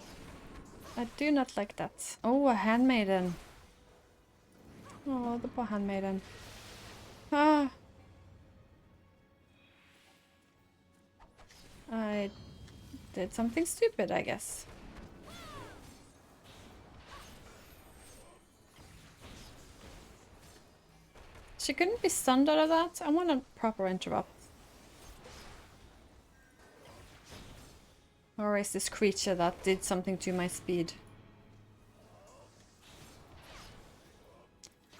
I do not like that. Oh, a handmaiden. Oh, the poor handmaiden. Ah. I did something stupid, I guess. She couldn't be stunned out of that. I want a proper interrupt. Or is this creature that did something to my speed?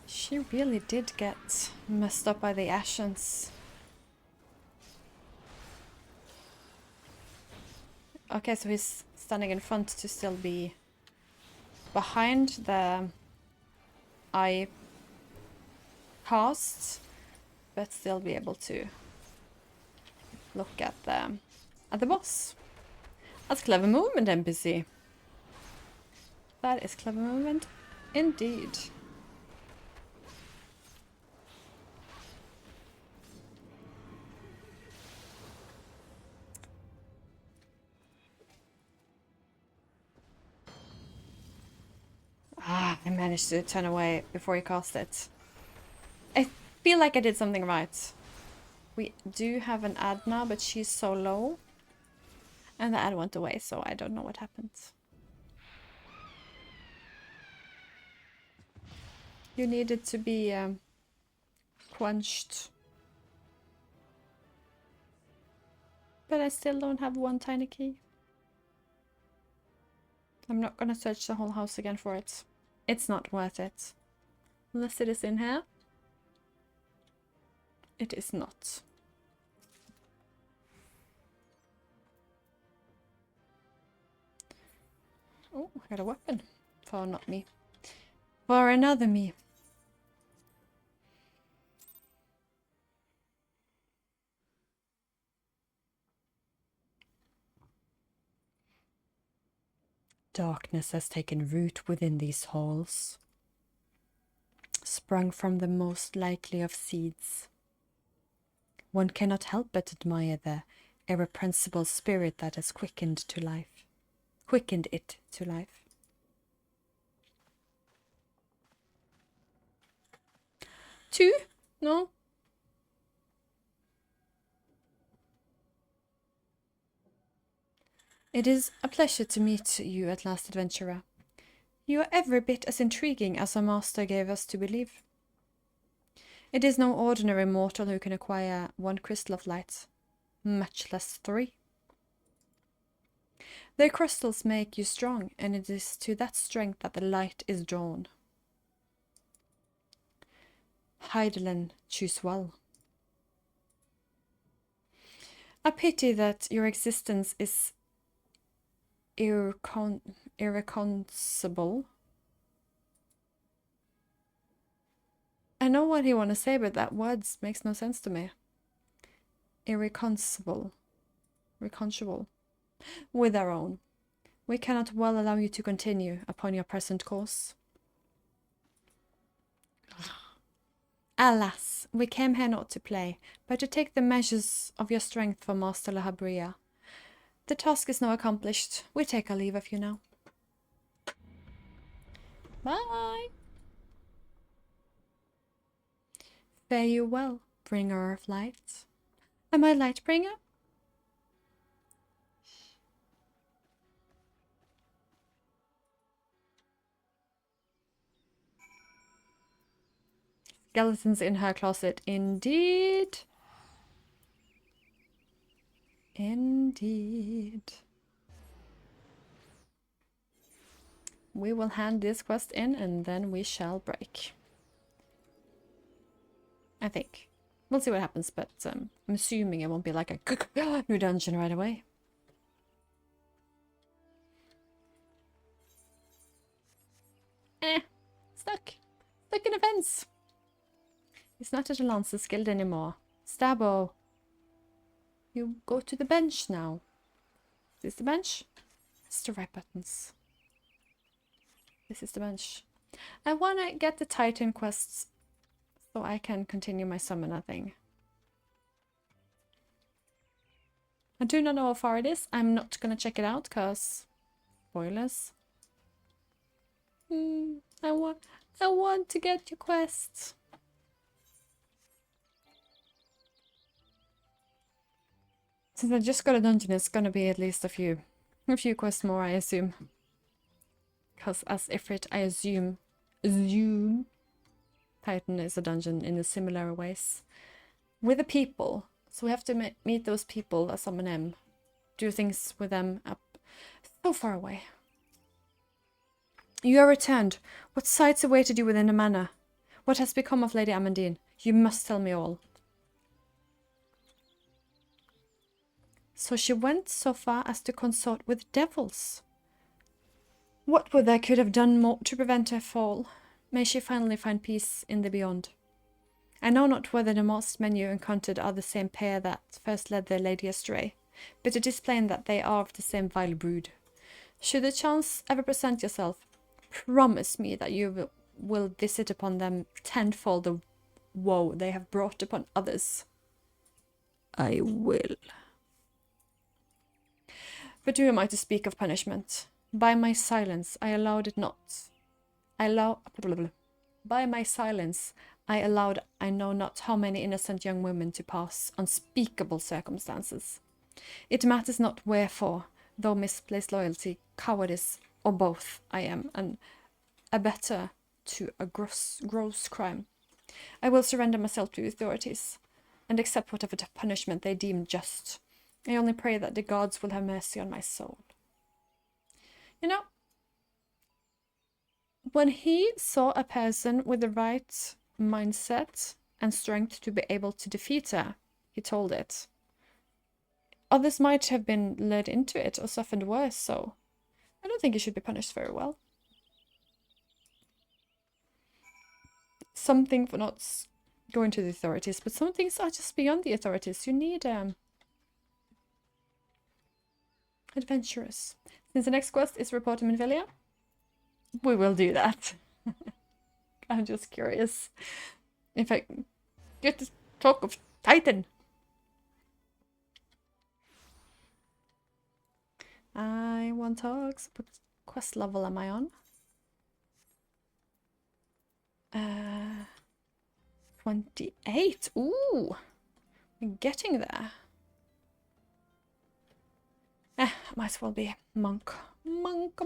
She really did get messed up by the Ascians. Okay, so he's standing in front to still be behind the eye cast, but still be able to look at the boss. That's clever movement, NPC. That is clever movement indeed. Ah, I managed to turn away before he cast it. I feel like I did something right. We do have an ad now, but she's so low. And the ad went away, so I don't know what happened. You needed to be quenched. But I still don't have one tiny key. I'm not gonna search the whole house again for it. It's not worth it. Unless it is in here. It is not. Oh, I got a weapon. For not me. For another me. Darkness has taken root within these halls, sprung from the most likely of seeds. One cannot help but admire the irrepressible spirit that has quickened it to life. Two? No? It is a pleasure to meet you at last, adventurer. You are every bit as intriguing as our master gave us to believe. It is no ordinary mortal who can acquire one crystal of light, much less 3. Their crystals make you strong, and it is to that strength that the light is drawn. Heidelin, choose well. A pity that your existence is irreconcilable. I know what he want to say, but that words makes no sense to me. Irreconcilable with our own. We cannot well allow you to continue upon your present course. Alas, we came here not to play, but to take the measures of your strength for Master Lahabrea. The task is now accomplished. We take our leave of you now. Bye! Fare you well, bringer of light. Am I light bringer? Skeletons in her closet, indeed. Indeed. We will hand this quest in and then we shall break. I think. We'll see what happens, but I'm assuming it won't be like a new dungeon right away. Stuck. Stuck in a fence. He's not at the Lancers Guild anymore. Stabbo. You go to the bench now. Is this the bench? It's the right buttons. This is the bench. I want to get the Titan quests so I can continue my summoner thing. I do not know how far it is. I'm not going to check it out because spoilers. I want to get your quests. Since I just got a dungeon, it's gonna be at least a few quests more, I assume. Because as Ifrit, I assume Titan is a dungeon in a similar ways. With the people. So we have to meet those people as summon them. Do things with them up so far away. You are returned. What sights awaited you within the manor? What has become of Lady Amandine? You must tell me all. So she went so far as to consort with devils. What would I could have done more to prevent her fall? May she finally find peace in the beyond. I know not whether the masked men you encountered are the same pair that first led their lady astray, but it is plain that they are of the same vile brood. Should the chance ever present yourself, promise me that you will visit upon them tenfold the woe they have brought upon others. I will. But who am I to speak of punishment? By my silence, I allowed it not. By my silence, I allowed I know not how many innocent young women to pass unspeakable circumstances. It matters not wherefore, though misplaced loyalty, cowardice, or both, I am an abettor to a gross crime. I will surrender myself to the authorities, and accept whatever punishment they deem just. I only pray that the gods will have mercy on my soul. You know, when he saw a person with the right mindset and strength to be able to defeat her, he told it. Others might have been led into it or suffered worse, so I don't think he should be punished very well. Something for not going to the authorities, but some things are just beyond the authorities. You need adventurous. Since the next quest is report to Minvelia, we will do that. I'm just curious if I get to talk of Titan. I want talks. What quest level am I on? 28. Ooh, we're getting there. Might as well be monk. Monk.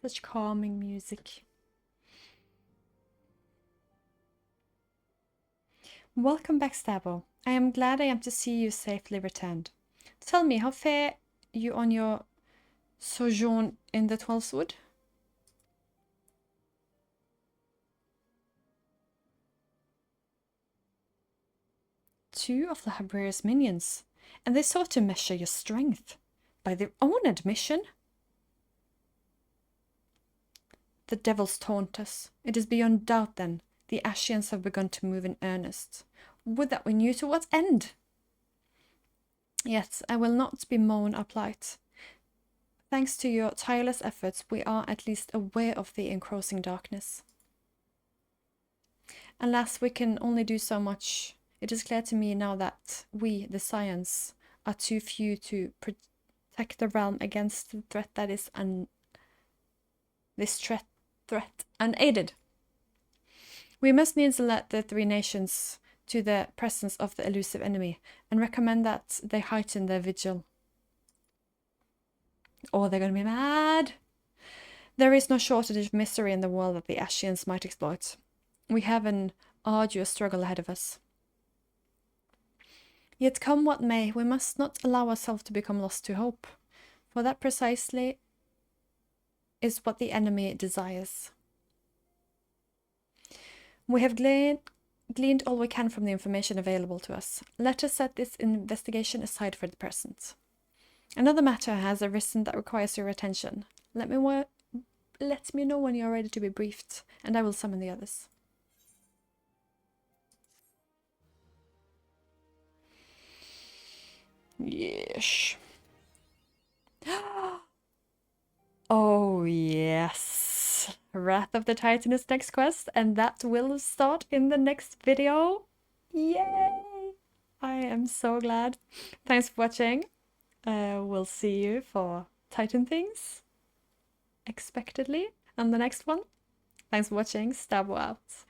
Such calming music. Welcome back, Stabbo. I am glad I am to see you safely returned. Tell me, how fare you on your sojourn in the 12th Wood? Two of Lahabrea's minions, and they sought to measure your strength. By their own admission? The devils taunt us. It is beyond doubt, then, the Ascians have begun to move in earnest. Would that we knew to what end! Yet I will not bemoan our plight. Thanks to your tireless efforts, we are at least aware of the encroaching darkness. Alas, we can only do so much. It is clear to me now that we, the Scions, are too few to protect the realm against the threat that is threat unaided. We must needs alert the three nations to the presence of the elusive enemy, and recommend that they heighten their vigil. Or they're going to be mad. There is no shortage of misery in the world that the Ascians might exploit. We have an arduous struggle ahead of us. Yet come what may, we must not allow ourselves to become lost to hope, for that precisely is what the enemy desires. We have gleaned all we can from the information available to us. Let us set this investigation aside for the present. Another matter has arisen that requires your attention. Let me know when you are ready to be briefed, and I will summon the others. Yes. Oh, yes. Wrath of the Titan is next quest, and that will start in the next video. Yay! I am so glad. Thanks for watching. We'll see you for Titan things, expectedly, on the next one. Thanks for watching. Stabo out.